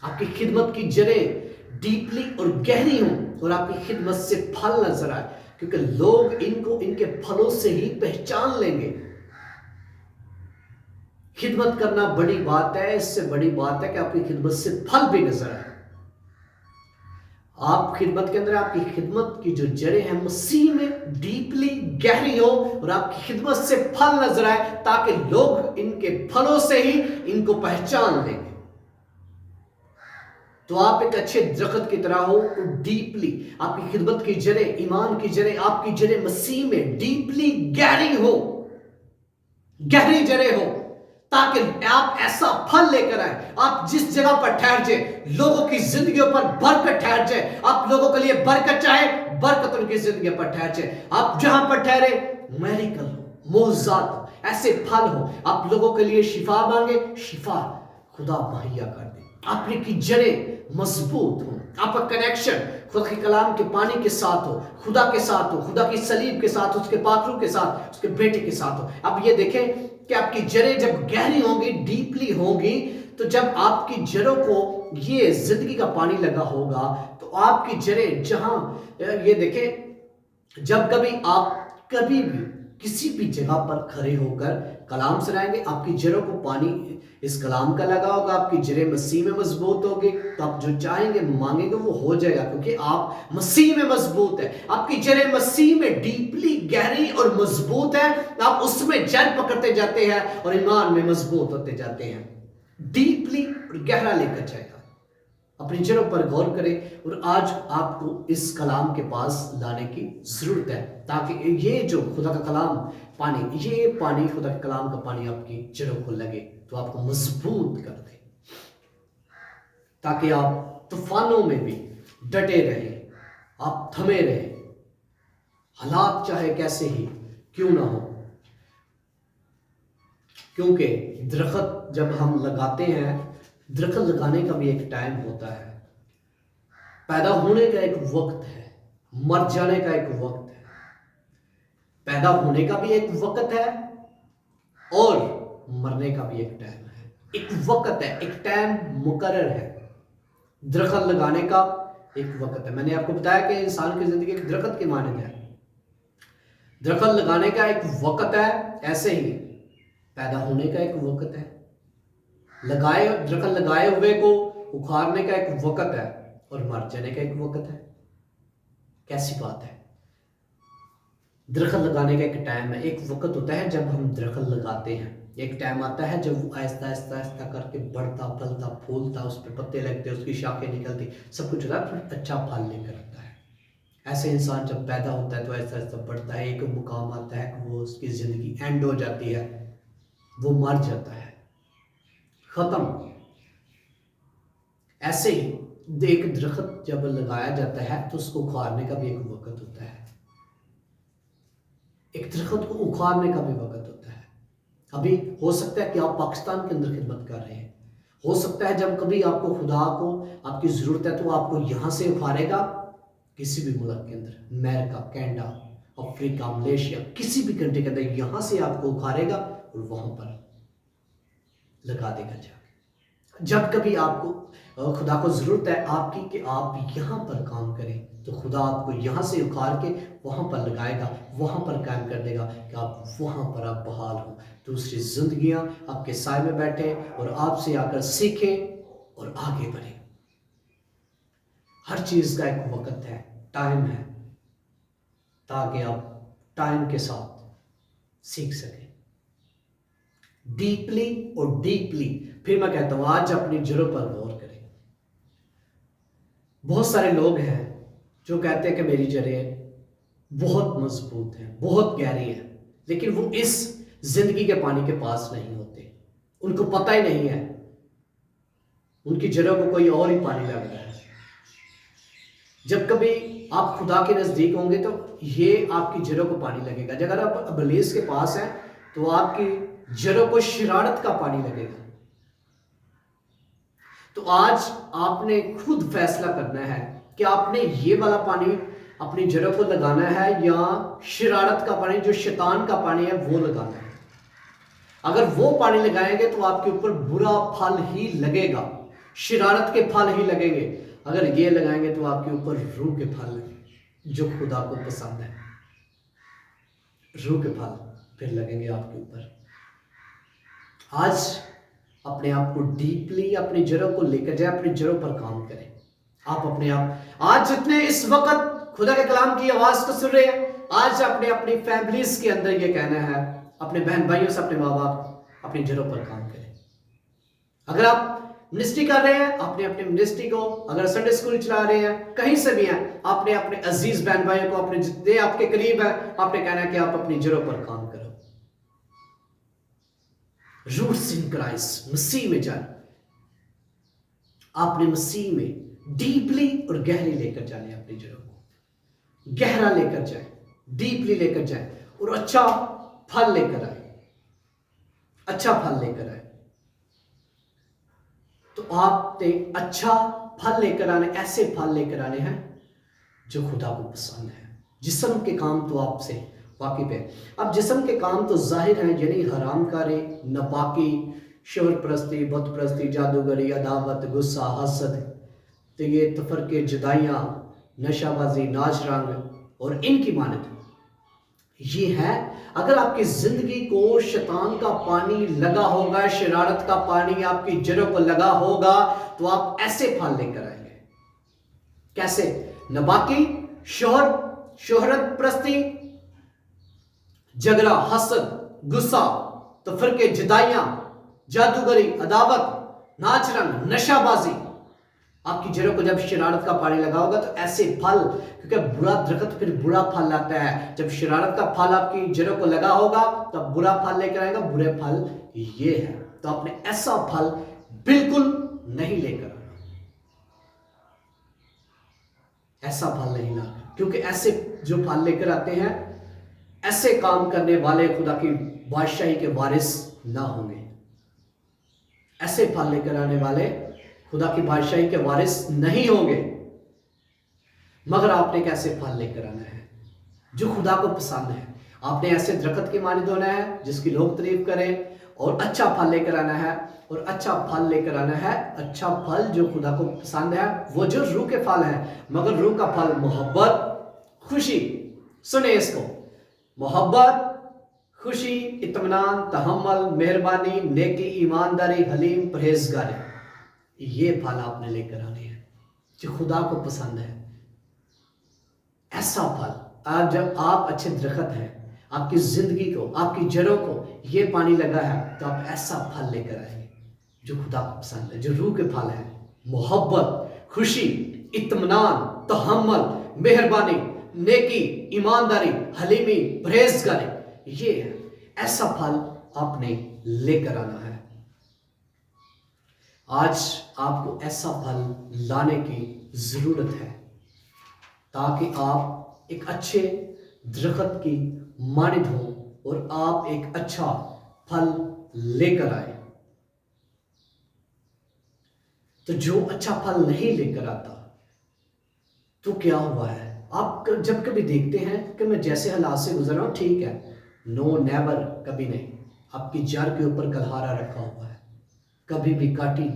आपकी खिदमत की जड़ें डीपली और गहरी हों और आपकी खिदमत से फल नजर आए, क्योंकि लोग इनको इनके फलों से ही पहचान लेंगे। खिदमत करना बड़ी बात है, इससे बड़ी बात है कि आपकी खिदमत से फल भी नजर आए। आप खिदमत के अंदर, आपकी खिदमत की जो जड़ें हैं मसीह में डीपली गहरी हो और आपकी खिदमत से फल नजर आए, ताकि लोग इनके फलों से ही इनको पहचान लेंगे। तो आप एक अच्छे दरख्त की तरह हो और डीपली आपकी खिदमत की जड़ें, ईमान की जड़ें, आपकी जड़ें मसीह में डीपली गहरी हो, गहरी जड़ें हो, ताकि आप ऐसा फल लेकर आए। आप जिस जगह पर ठहर जाए, लोगों की जिंदगियों पर बरकत ठहर जाए। आप लोगों के लिए बरकत चाहे, बरकत उनकी जिंदगी पर ठहर जाए। आप जहां पर ठहरे मेडिकल हो, मोजात हो, ऐसे फल हो। आप लोगों के लिए शिफा मांगे, शिफा खुदा मुहैया कर दे। आपकी जड़ें मजबूत हो, आपका कनेक्शन खुदा के कलाम के पानी के साथ हो, खुदा के साथ हो, खुदा की सलीब के साथ, उसके पाखरू के साथ, उसके बेटे के साथ हो। अब ये देखें कि आपकी जड़ें जब गहरी होंगी, डीपली होंगी, तो जब आपकी जड़ों को ये जिंदगी का पानी लगा होगा तो आपकी जड़ें जहां, ये देखें, जब कभी आप कभी भी किसी भी जगह पर खड़े होकर कलाम सुनाएंगे, आपकी जड़ों को पानी इस कलाम का लगा होगा, आपकी जड़ें मसीह में मजबूत होगी, तो आप जो चाहेंगे मांगेंगे वो हो जाएगा, क्योंकि आप मसीह में मजबूत है। आपकी जड़ें मसीह में डीपली गहरी और मजबूत है। आप उसमें जड़ पकड़ते जाते हैं और ईमान में मजबूत होते जाते हैं। डीपली और गहरा लेकर जाएगा। अपनी जड़ों पर गौर करें और आज आपको इस कलाम के पास लाने की जरूरत है, ताकि ये जो खुदा का कलाम पानी, ये पानी खुदा के कलाम का पानी आपकी जड़ों को लगे तो आपको मजबूत कर दे, ताकि आप तूफानों में भी डटे रहे, आप थमे रहे, हालात चाहे कैसे ही क्यों ना हो। क्योंकि दरख्त जब हम लगाते हैं, दरख्त लगाने का भी एक टाइम होता है, पैदा होने का एक वक्त है, मर जाने का एक वक्त है। पैदा होने का भी एक वक्त है और मरने का भी एक टाइम है। एक वक्त है, एक टाइम मुकर्रर है। दरख्त लगाने का एक वक्त है। मैंने आपको बताया कि इंसान की जिंदगी एक दरख्त के मानंद है। दरख्त लगाने का एक वक्त है, ऐसे ही पैदा होने का एक वक्त है। दरख्त लगाए हुए को उखाड़ने का एक वक्त है और मर जाने का एक वक्त है। कैसी बात है। दरख्त लगाने का एक टाइम है, एक वक्त होता है जब हम दरख्त लगाते हैं, एक टाइम आता है जब वो आहिस्ता आहिस्ता आहिस्ता करके बढ़ता फलता फूलता, उस पर पत्ते लगते, उसकी शाखें निकलती, सब कुछ होता है, फिर अच्छा फल लेकर आता है। ऐसे इंसान जब पैदा होता है तो आहिस्ता आहिस्ता बढ़ता है, एक मुकाम आता है कि वो उसकी ज़िंदगी एंड हो जाती है, वो मर जाता है, ख़त्म। ऐसे ही एक दरख्त जब लगाया जाता है तो उसको उखाड़ने का भी एक वक्त होता है, एक दरख्त को उखाड़ने का भी वक्त होता है। अभी हो सकता है कि आप पाकिस्तान के अंदर खिदमत कर रहे हैं, हो सकता है जब कभी आपको खुदा को आपकी ज़रूरत है तो आपको यहाँ से उखाड़ेगा, किसी भी मुल्क के अंदर, अमेरिका, कनाडा, अफ्रीका, मलेशिया, किसी भी कंट्री के अंदर यहाँ से आपको उखाड़ेगा और वहाँ पर लगा देगा जाके। जब कभी आपको खुदा को ज़रूरत है आपकी कि आप यहाँ पर काम करें, तो खुदा आपको यहाँ से उखाड़ के वहाँ पर लगाएगा, वहाँ पर कायम कर देगा कि आप वहाँ पर आप बहाल हो, दूसरी जिंदगियाँ आपके साय में बैठे और आपसे आकर सीखें और आगे बढ़ें। हर चीज़ का एक वक्त है, टाइम है, ताकि आप टाइम के साथ सीख सकें डीपली और डीपली। फिर मैं कहता हूं आज अपनी जड़ों पर गौर करें। बहुत सारे लोग हैं जो कहते हैं कि मेरी जड़ें बहुत मजबूत हैं, बहुत गहरी हैं, लेकिन वो इस जिंदगी के पानी के पास नहीं होते, उनको पता ही नहीं है, उनकी जड़ों को कोई और ही पानी लग रहा है। जब कभी आप खुदा के नजदीक होंगे तो ये आपकी जड़ों को पानी लगेगा। अगर आप इब्लीस के पास हैं तो आपकी जड़ों को शरारत का पानी लगेगा। तो आज आपने खुद फैसला करना है कि आपने ये वाला पानी अपनी जड़ों को लगाना है या शरारत का पानी, जो शैतान का पानी है, वो लगाना है। अगर वो पानी लगाएंगे तो आपके ऊपर बुरा फल ही लगेगा, शरारत के फल ही लगेंगे। अगर ये लगाएंगे तो आपके ऊपर रूह के फल जो खुदा को पसंद है, रूह के फल फिर लगेंगे आपके ऊपर। आज अपने आप को डीपली अपनी जड़ों को लेकर जाए, अपनी जड़ों पर काम करें। आप अपने आप आज जितने इस वक्त खुदा के कलाम की आवाज को सुन रहे हैं, आज अपने अपनी फैमिलीज के अंदर ये कहना है, अपने बहन भाइयों से, अपने माँ बाप, अपनी जड़ों पर काम करें। अगर आप मिनिस्ट्री कर रहे हैं, अपने अपने मिनिस्ट्री को, अगर संडे स्कूल चला रहे हैं, कहीं से भी हैं, आपने अपने अजीज बहन भाइयों को, अपने जितने आपके करीब है, आपने कहना है कि आप अपनी जड़ों पर काम करो। रूट्स इन क्राइस्ट, मसीह में जाए। आपने मसीह में डीपली और गहरी लेकर जाने, अपनी जड़ों को गहरा लेकर जाए, डीपली लेकर जाए और अच्छा फल लेकर आए, अच्छा फल लेकर आए। तो आपने अच्छा फल लेकर आने, ऐसे फल लेकर आने हैं जो खुदा को पसंद है। जिस्म के काम तो आपसे वाकिफ है। अब जिस्म के काम तो जाहिर हैं, यानी हरामकारी, नापाकी, शोहर परस्ती, बुत परस्ती, जादूगरी, अदावत, गुस्सा, हसद, तो ये तफरके, जुदाइयाँ, नशाबाजी, नाच रंग और इनकी मानत ये है। अगर आपकी जिंदगी को शैतान का पानी लगा होगा, शरारत का पानी आपकी जड़ों को लगा होगा, तो आप ऐसे फल लेकर आएंगे। कैसे? नबाकी, शोहरत परस्ती, झगड़ा, हसद, गुस्सा, तफरके, जुदाइयां, जादूगरी, अदावत, नाच रंग, नशाबाजी, आपकी जड़ों को जब शरारत का पानी लगा होगा तो ऐसे फल, क्योंकि बुरा दरख्त फिर बुरा फल लाता है। जब शरारत का फल आपकी जड़ों को लगा होगा तो बुरा फल लेकर आएगा, बुरे फल ये है। तो आपने ऐसा फल बिल्कुल नहीं लेकर आना, ऐसा फल नहीं लाना, क्योंकि ऐसे जो फल लेकर आते हैं, ऐसे काम करने वाले खुदा की बादशाही के वारिस ना होंगे। ऐसे फल लेकर आने वाले खुदा की बादशाही के वारिस नहीं होंगे। मगर आपने कैसे फल लेकर आना है जो खुदा को पसंद है। आपने ऐसे दरख्त की मानद होना है जिसकी लोग तारीफ करें, और अच्छा फल लेकर आना है। और अच्छा फल लेकर आना है, अच्छा फल जो खुदा को पसंद है, वो जो रूह के फल है। मगर रूह का फल मोहब्बत, खुशी, सुने इसको, मोहब्बत, खुशी, इत्मीनान, तहम्मुल, मेहरबानी, नेकी, ईमानदारी, हलीम, परहेजगारी, ये फल आपने लेकर आने हैं जो खुदा को पसंद है। ऐसा फल, आप जब आप अच्छे दरख्त हैं, आपकी जिंदगी को, आपकी जड़ों को ये पानी लगा है, तो आप ऐसा फल लेकर आएंगे जो खुदा को पसंद है, जो रूह के फल है। मोहब्बत, खुशी, इत्मीनान, तहम्मुल, मेहरबानी, नेकी, ईमानदारी, हलीमी, परहेजगारी, ये है। ऐसा फल आपने लेकर आना है। आज आपको ऐसा फल लाने की जरूरत है ताकि आप एक अच्छे दरख्त की मानिंद हो और आप एक अच्छा फल लेकर आए। तो जो अच्छा फल नहीं लेकर आता तो क्या हुआ है? आप जब कभी देखते हैं कि मैं जैसे हालात से गुजर रहा हूं, ठीक है, नो नेवर, कभी नहीं। आपकी जड़ के ऊपर कलहारा रखा हुआ है, कभी भी काटी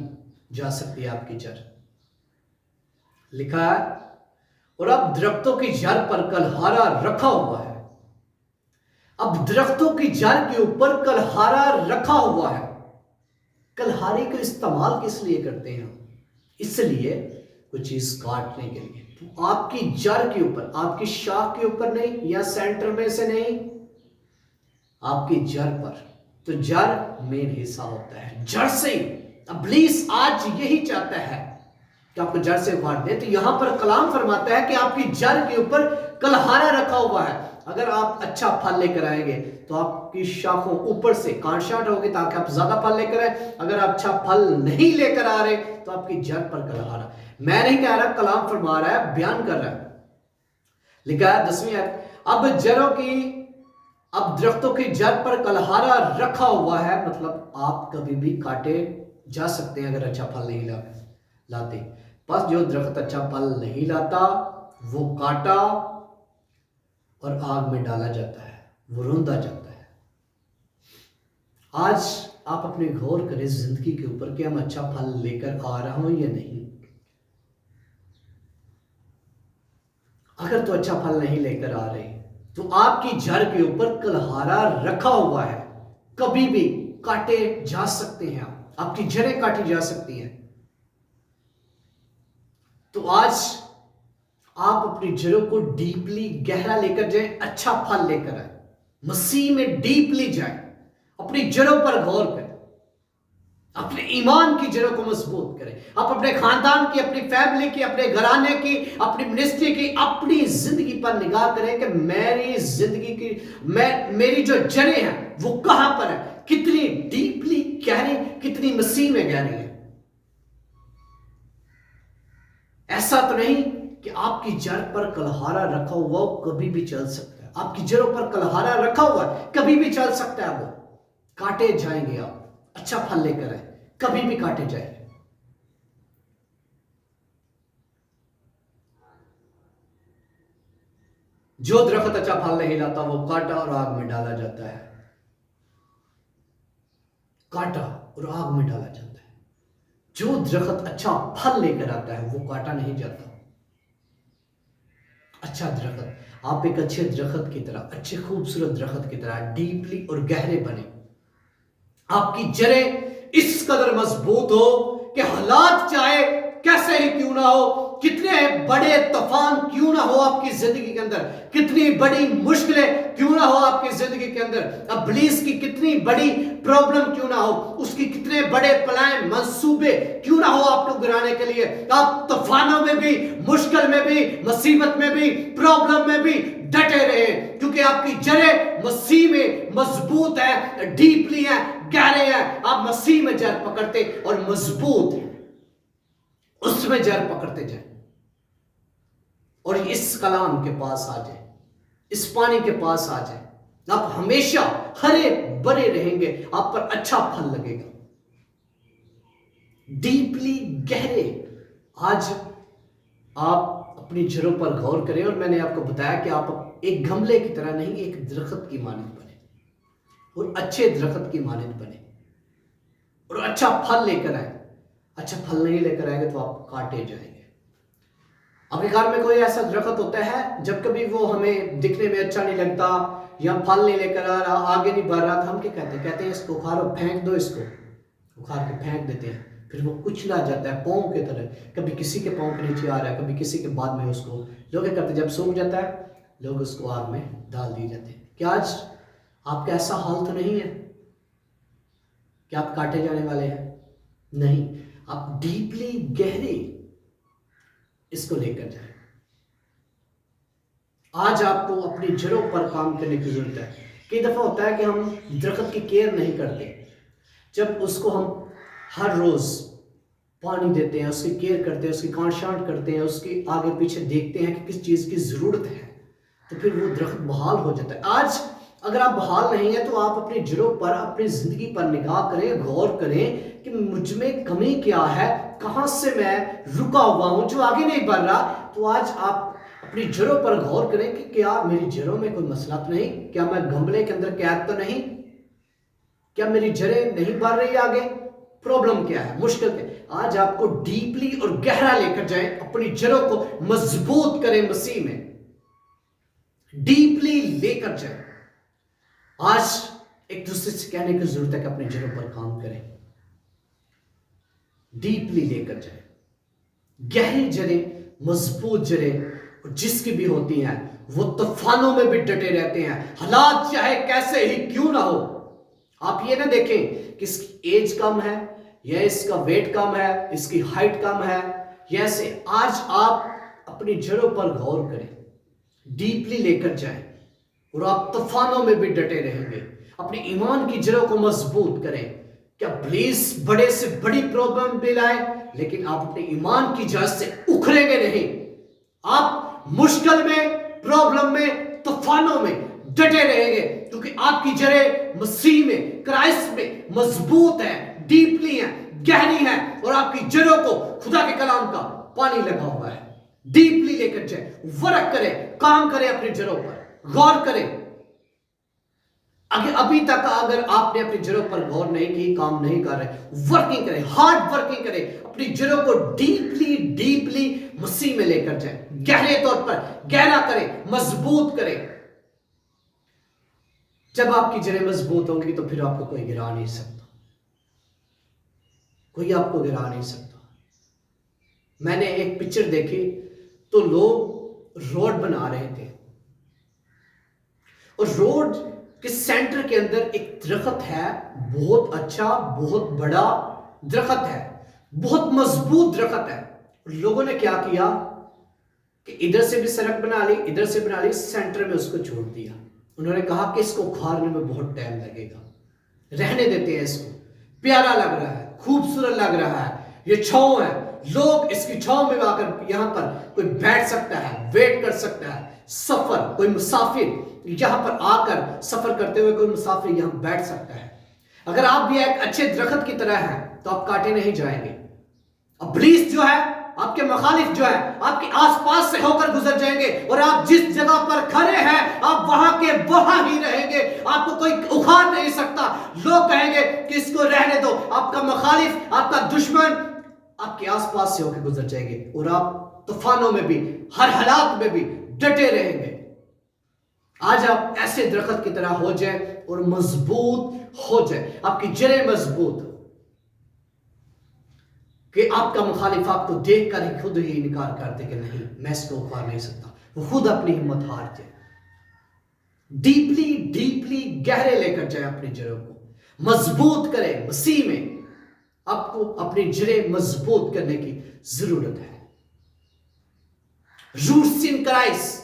जा सकती है आपकी जड़, लिखा है। और अब दरख्तों की जड़ पर कलहारा रखा हुआ है। अब दरख्तों की जड़ के ऊपर कलहारा रखा हुआ है। कलहारे का इस्तेमाल किस लिए करते हैं? इसलिए कुछ चीज काटने के लिए। तो आपकी जड़ के ऊपर, आपकी शाख के ऊपर नहीं, या सेंटर में से नहीं, आपकी जड़ पर। तो जड़ मेन हिस्सा होता है, जड़ से। इब्लीस आज यही चाहता है कि आपको जड़ से उखाड़ दे। तो यहां पर कलाम फरमाता है कि आपकी जड़ के ऊपर कलहारा रखा हुआ है। अगर आप अच्छा फल लेकर आएंगे तो आपकी शाखों ऊपर से कांट होगी ताकि आप ज्यादा फल लेकर आए। अगर आप अच्छा फल नहीं लेकर आ रहे तो आपकी जड़ पर कलहारा। मैं नहीं कह रहा, कलाम फरमा रहा है, बयान कर रहा है। लिखा है 10वीं आयत, अब दरख्तों की जड़ पर कलहारा रखा हुआ है। मतलब आप कभी भी काटे जा सकते हैं अगर अच्छा फल नहीं लाते। बस जो दरख्त अच्छा फल नहीं लाता वो काटा और आग में डाला जाता है, वो रौंदा जाता है। आज आप अपने गौर करें जिंदगी के ऊपर कि हम अच्छा फल लेकर आ रहा हूं या नहीं। अगर तो अच्छा फल नहीं लेकर आ रहे तो आपकी जड़ के ऊपर कलहारा रखा हुआ है, कभी भी काटे जा सकते हैं, आपकी जड़ें काटी जा सकती हैं। तो आज आप अपनी जड़ों को डीपली गहरा लेकर जाएं, अच्छा फल लेकर आए, मसीह में डीपली जाएं, अपनी जड़ों पर गौर करें, अपने ईमान की जड़ों को मजबूत करें। आप अपने खानदान की, अपनी फैमिली की, अपने घराने की, अपनी मिनिस्ट्री की, अपनी जिंदगी पर निगाह करें कि मेरी जिंदगी की, मेरी जो जड़ें हैं वो कहां पर है, कितनी डीपली गहरी, कितनी मसीह में गहरी है। ऐसा तो नहीं कि आपकी जड़ पर कलहारा रखा हुआ हो, कभी भी चल सकता है। आपकी जड़ों पर कलहारा रखा हुआ है, कभी भी चल सकता है, वो काटे जाएंगे। आप अच्छा फल लेकर आए, कभी भी काटे जाएंगे। जो दरख्त अच्छा फल नहीं लाता वो काटा और आग में डाला जाता है, काटा और आग में डाला जाता है। जो दरख्त अच्छा फल लेकर आता है वो काटा नहीं जाता। अच्छा दरख्त, आप एक अच्छे दरख्त की तरह, अच्छे खूबसूरत दरख्त की तरह डीपली और गहरे बने। आपकी जड़ें इस कदर मजबूत हो कि हालात चाहे कैसे ही क्यों ना हो, कितने बड़े तूफान क्यों ना हो आपकी जिंदगी के अंदर, कितनी बड़ी मुश्किलें क्यों ना हो आपकी जिंदगी के अंदर, इब्लीस की कितनी बड़ी प्रॉब्लम क्यों ना हो, उसकी कितने बड़े प्लान मंसूबे क्यों ना हो आपको गिराने के लिए, आप तूफानों में भी, मुश्किल में भी, मुसीबत में भी, प्रॉब्लम में भी डटे रहे, क्योंकि आपकी जड़ें मसीह में मजबूत है, डीपली है, गहरे हैं। आप मसीह में जड़ पकड़ते और मजबूत है, उसमें जड़ पकड़ते जाए और इस कलाम के पास आ जाए, इस पानी के पास आ जाए। आप हमेशा हरे भरे रहेंगे, आप पर अच्छा फल लगेगा, डीपली गहरे। आज आप अपनी जड़ों पर गौर करें और मैंने आपको बताया कि आप एक गमले की तरह नहीं, एक दरख्त की मानिंद बने और अच्छे दरख्त की मानिंद बने और अच्छा फल लेकर आए। अच्छा फल नहीं लेकर आएंगे तो आप काटे जाएंगे। आपके घर में कोई ऐसा दरख्त होता है जब कभी वो हमें दिखने में अच्छा नहीं लगता या फल नहीं लेकर आ रहा, आगे नहीं बढ़ रहा, तो हम क्या कहते हैं इसको उखाड़ो, फेंक दो, इसको उखाड़ के फेंक देते हैं। फिर वो कुचला जाता है पाँव की तरह, कभी किसी के पाँव के नीचे आ रहा है, कभी किसी के बाद में उसको लोग क्या करते हैं, जब सूख जाता है लोग उसको आग में डाल दिए जाते हैं। क्या आज आपका ऐसा हाल तो नहीं है कि आप काटे जाने वाले हैं? नहीं, आप डीपली गहरे इसको लेकर जाए। आज आपको अपनी जड़ों पर काम करने की जरूरत है। कई दफा होता है कि हम दरख्त की केयर नहीं करते। जब उसको हम हर रोज पानी देते हैं, उसकी केयर करते हैं, उसकी काट-छांट करते हैं, उसके आगे पीछे देखते हैं कि किस चीज की जरूरत है, तो फिर वो दरख्त बहाल हो जाता है। आज अगर आप बहाल नहीं है तो आप अपनी जड़ों पर, अपनी जिंदगी पर निगाह करें, गौर करें कि मुझ में कमी क्या है, कहां से मैं रुका हुआ हूं जो आगे नहीं बढ़ रहा। तो आज आप अपनी जड़ों पर गौर करें कि क्या मेरी जड़ों में कोई मसला तो नहीं, क्या मैं गमले के अंदर कैद तो नहीं, क्या मेरी जड़ें नहीं बढ़ रही आगे, प्रॉब्लम क्या है, मुश्किल क्या है। आज आपको डीपली और गहरा लेकर जाएं, अपनी जड़ों को मजबूत करें, मसीह में डीपली लेकर जाएं। आज एक दूसरे से कहने की जरूरत है कि अपनी जड़ों पर काम करें, डीपली लेकर जाएं। गहरी जड़ें, मजबूत जड़ें जिसकी भी होती हैं वो तूफानों में भी डटे रहते हैं, हालात चाहे कैसे ही क्यों ना हो। आप ये ना देखें कि इसकी एज कम है या इसका वेट कम है, इसकी हाइट कम है, ऐसे आज आप अपनी जड़ों पर गौर करें, डीपली लेकर जाएं और आप तूफानों में भी डटे रहेंगे। अपने ईमान की जड़ों को मजबूत करें। क्या प्लीज बड़े से बड़ी प्रॉब्लम भी लाए, लेकिन आप अपने ईमान की जड़ से उखड़ेंगे नहीं। आप मुश्किल में, प्रॉब्लम में, तूफानों में डटे रहेंगे, क्योंकि आपकी जड़ें मसीह में, क्राइस्ट में मजबूत है, डीपली है, गहरी है, और आपकी जड़ों को खुदा के कलाम का पानी लगा हुआ है। डीपली लेकर जाए, वर्क करें, काम करें, अपनी जड़ों पर गौर करें। अभी तक अगर आपने अपनी जड़ों पर गौर नहीं की, काम नहीं कर रहे, वर्किंग करें, हार्ड वर्किंग करें, अपनी जड़ों को डीपली डीपली मसीह में लेकर जाएं, गहरे तौर पर गहरा करें, मजबूत करें। जब आपकी जड़ें मजबूत होंगी तो फिर आपको कोई गिरा नहीं सकता, कोई आपको गिरा नहीं सकता। मैंने एक पिक्चर देखी तो लोग रोड बना रहे थे और रोड के सेंटर के अंदर एक दरख्त है, बहुत अच्छा, बहुत बड़ा दरख्त है, बहुत मजबूत दरख्त है। लोगों ने क्या किया कि इधर से भी सड़क बना ली, इधर से बना ली, सेंटर में उसको छोड़ दिया। उन्होंने कहा कि इसको उखाड़ने में बहुत टाइम लगेगा, रहने देते हैं इसको, प्यारा लग रहा है, खूबसूरत लग रहा है, ये छांव है, लोग इसकी छांव में आकर यहां पर कोई बैठ सकता है, वेट कर सकता है। सफर, कोई मुसाफिर यहां पर आकर सफर करते हुए कोई मुसाफिर यहां बैठ सकता है। अगर आप भी एक अच्छे दरख्त की तरह हैं तो आप काटे नहीं जाएंगे। इब्लीस जो है, आपके मुखालिफ जो है, आपके आसपास से होकर गुजर जाएंगे और आप जिस जगह पर खड़े हैं आप वहां के वहां ही रहेंगे, आपको कोई उखाड़ नहीं सकता। लोग कहेंगे कि इसको रहने दो, आपका मुखालिफ, आपका दुश्मन आपके आसपास से होकर गुजर जाएंगे और आप तूफानों में भी, हर हालात में भी डटे रहेंगे। आज आप ऐसे दरख्त की तरह हो जाए और मजबूत हो जाए, आपकी जड़ें मजबूत हो कि आपका मुखालिफ आपको देखकर ही खुद ही इनकार कर दे कि नहीं, मैं इसको उखाड़ नहीं सकता। वो खुद अपनी हिम्मत हार जाए। डीपली डीपली गहरे लेकर जाए, अपनी जड़ों को मजबूत करें मसीह में। आपको अपनी जड़ें मजबूत करने की जरूरत है। रूट्स इन क्राइस्ट,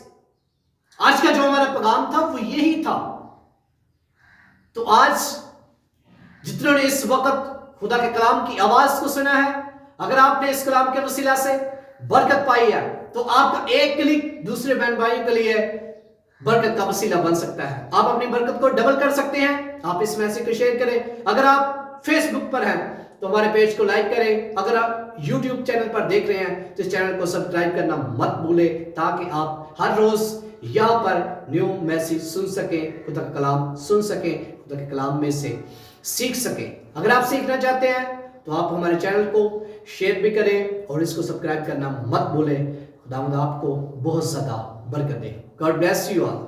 आज का जो हमारा पैगाम था वो यही था। तो आज जितनों ने इस वक्त खुदा के कलाम की आवाज को सुना है, अगर आपने इस कलाम के वसीला से बरकत पाई है तो आपका एक क्लिक दूसरे बहन भाइयों के लिए बरकत का वसीला बन सकता है। आप अपनी बरकत को डबल कर सकते हैं। आप इस मैसेज को शेयर करें। अगर आप फेसबुक पर हैं तो हमारे पेज को लाइक करें। अगर आप यूट्यूब चैनल पर देख रहे हैं तो इस चैनल को सब्सक्राइब करना मत भूलें, ताकि आप हर रोज यहां पर न्यू मैसेज सुन सकें, खुदा का कलाम सुन सकें, खुदा के कलाम में से सीख सकें। अगर आप सीखना चाहते हैं तो आप हमारे चैनल को शेयर भी करें और इसको सब्सक्राइब करना मत भूलें। खुदावंद आपको बहुत ज्यादा बरकत दे। God bless you all.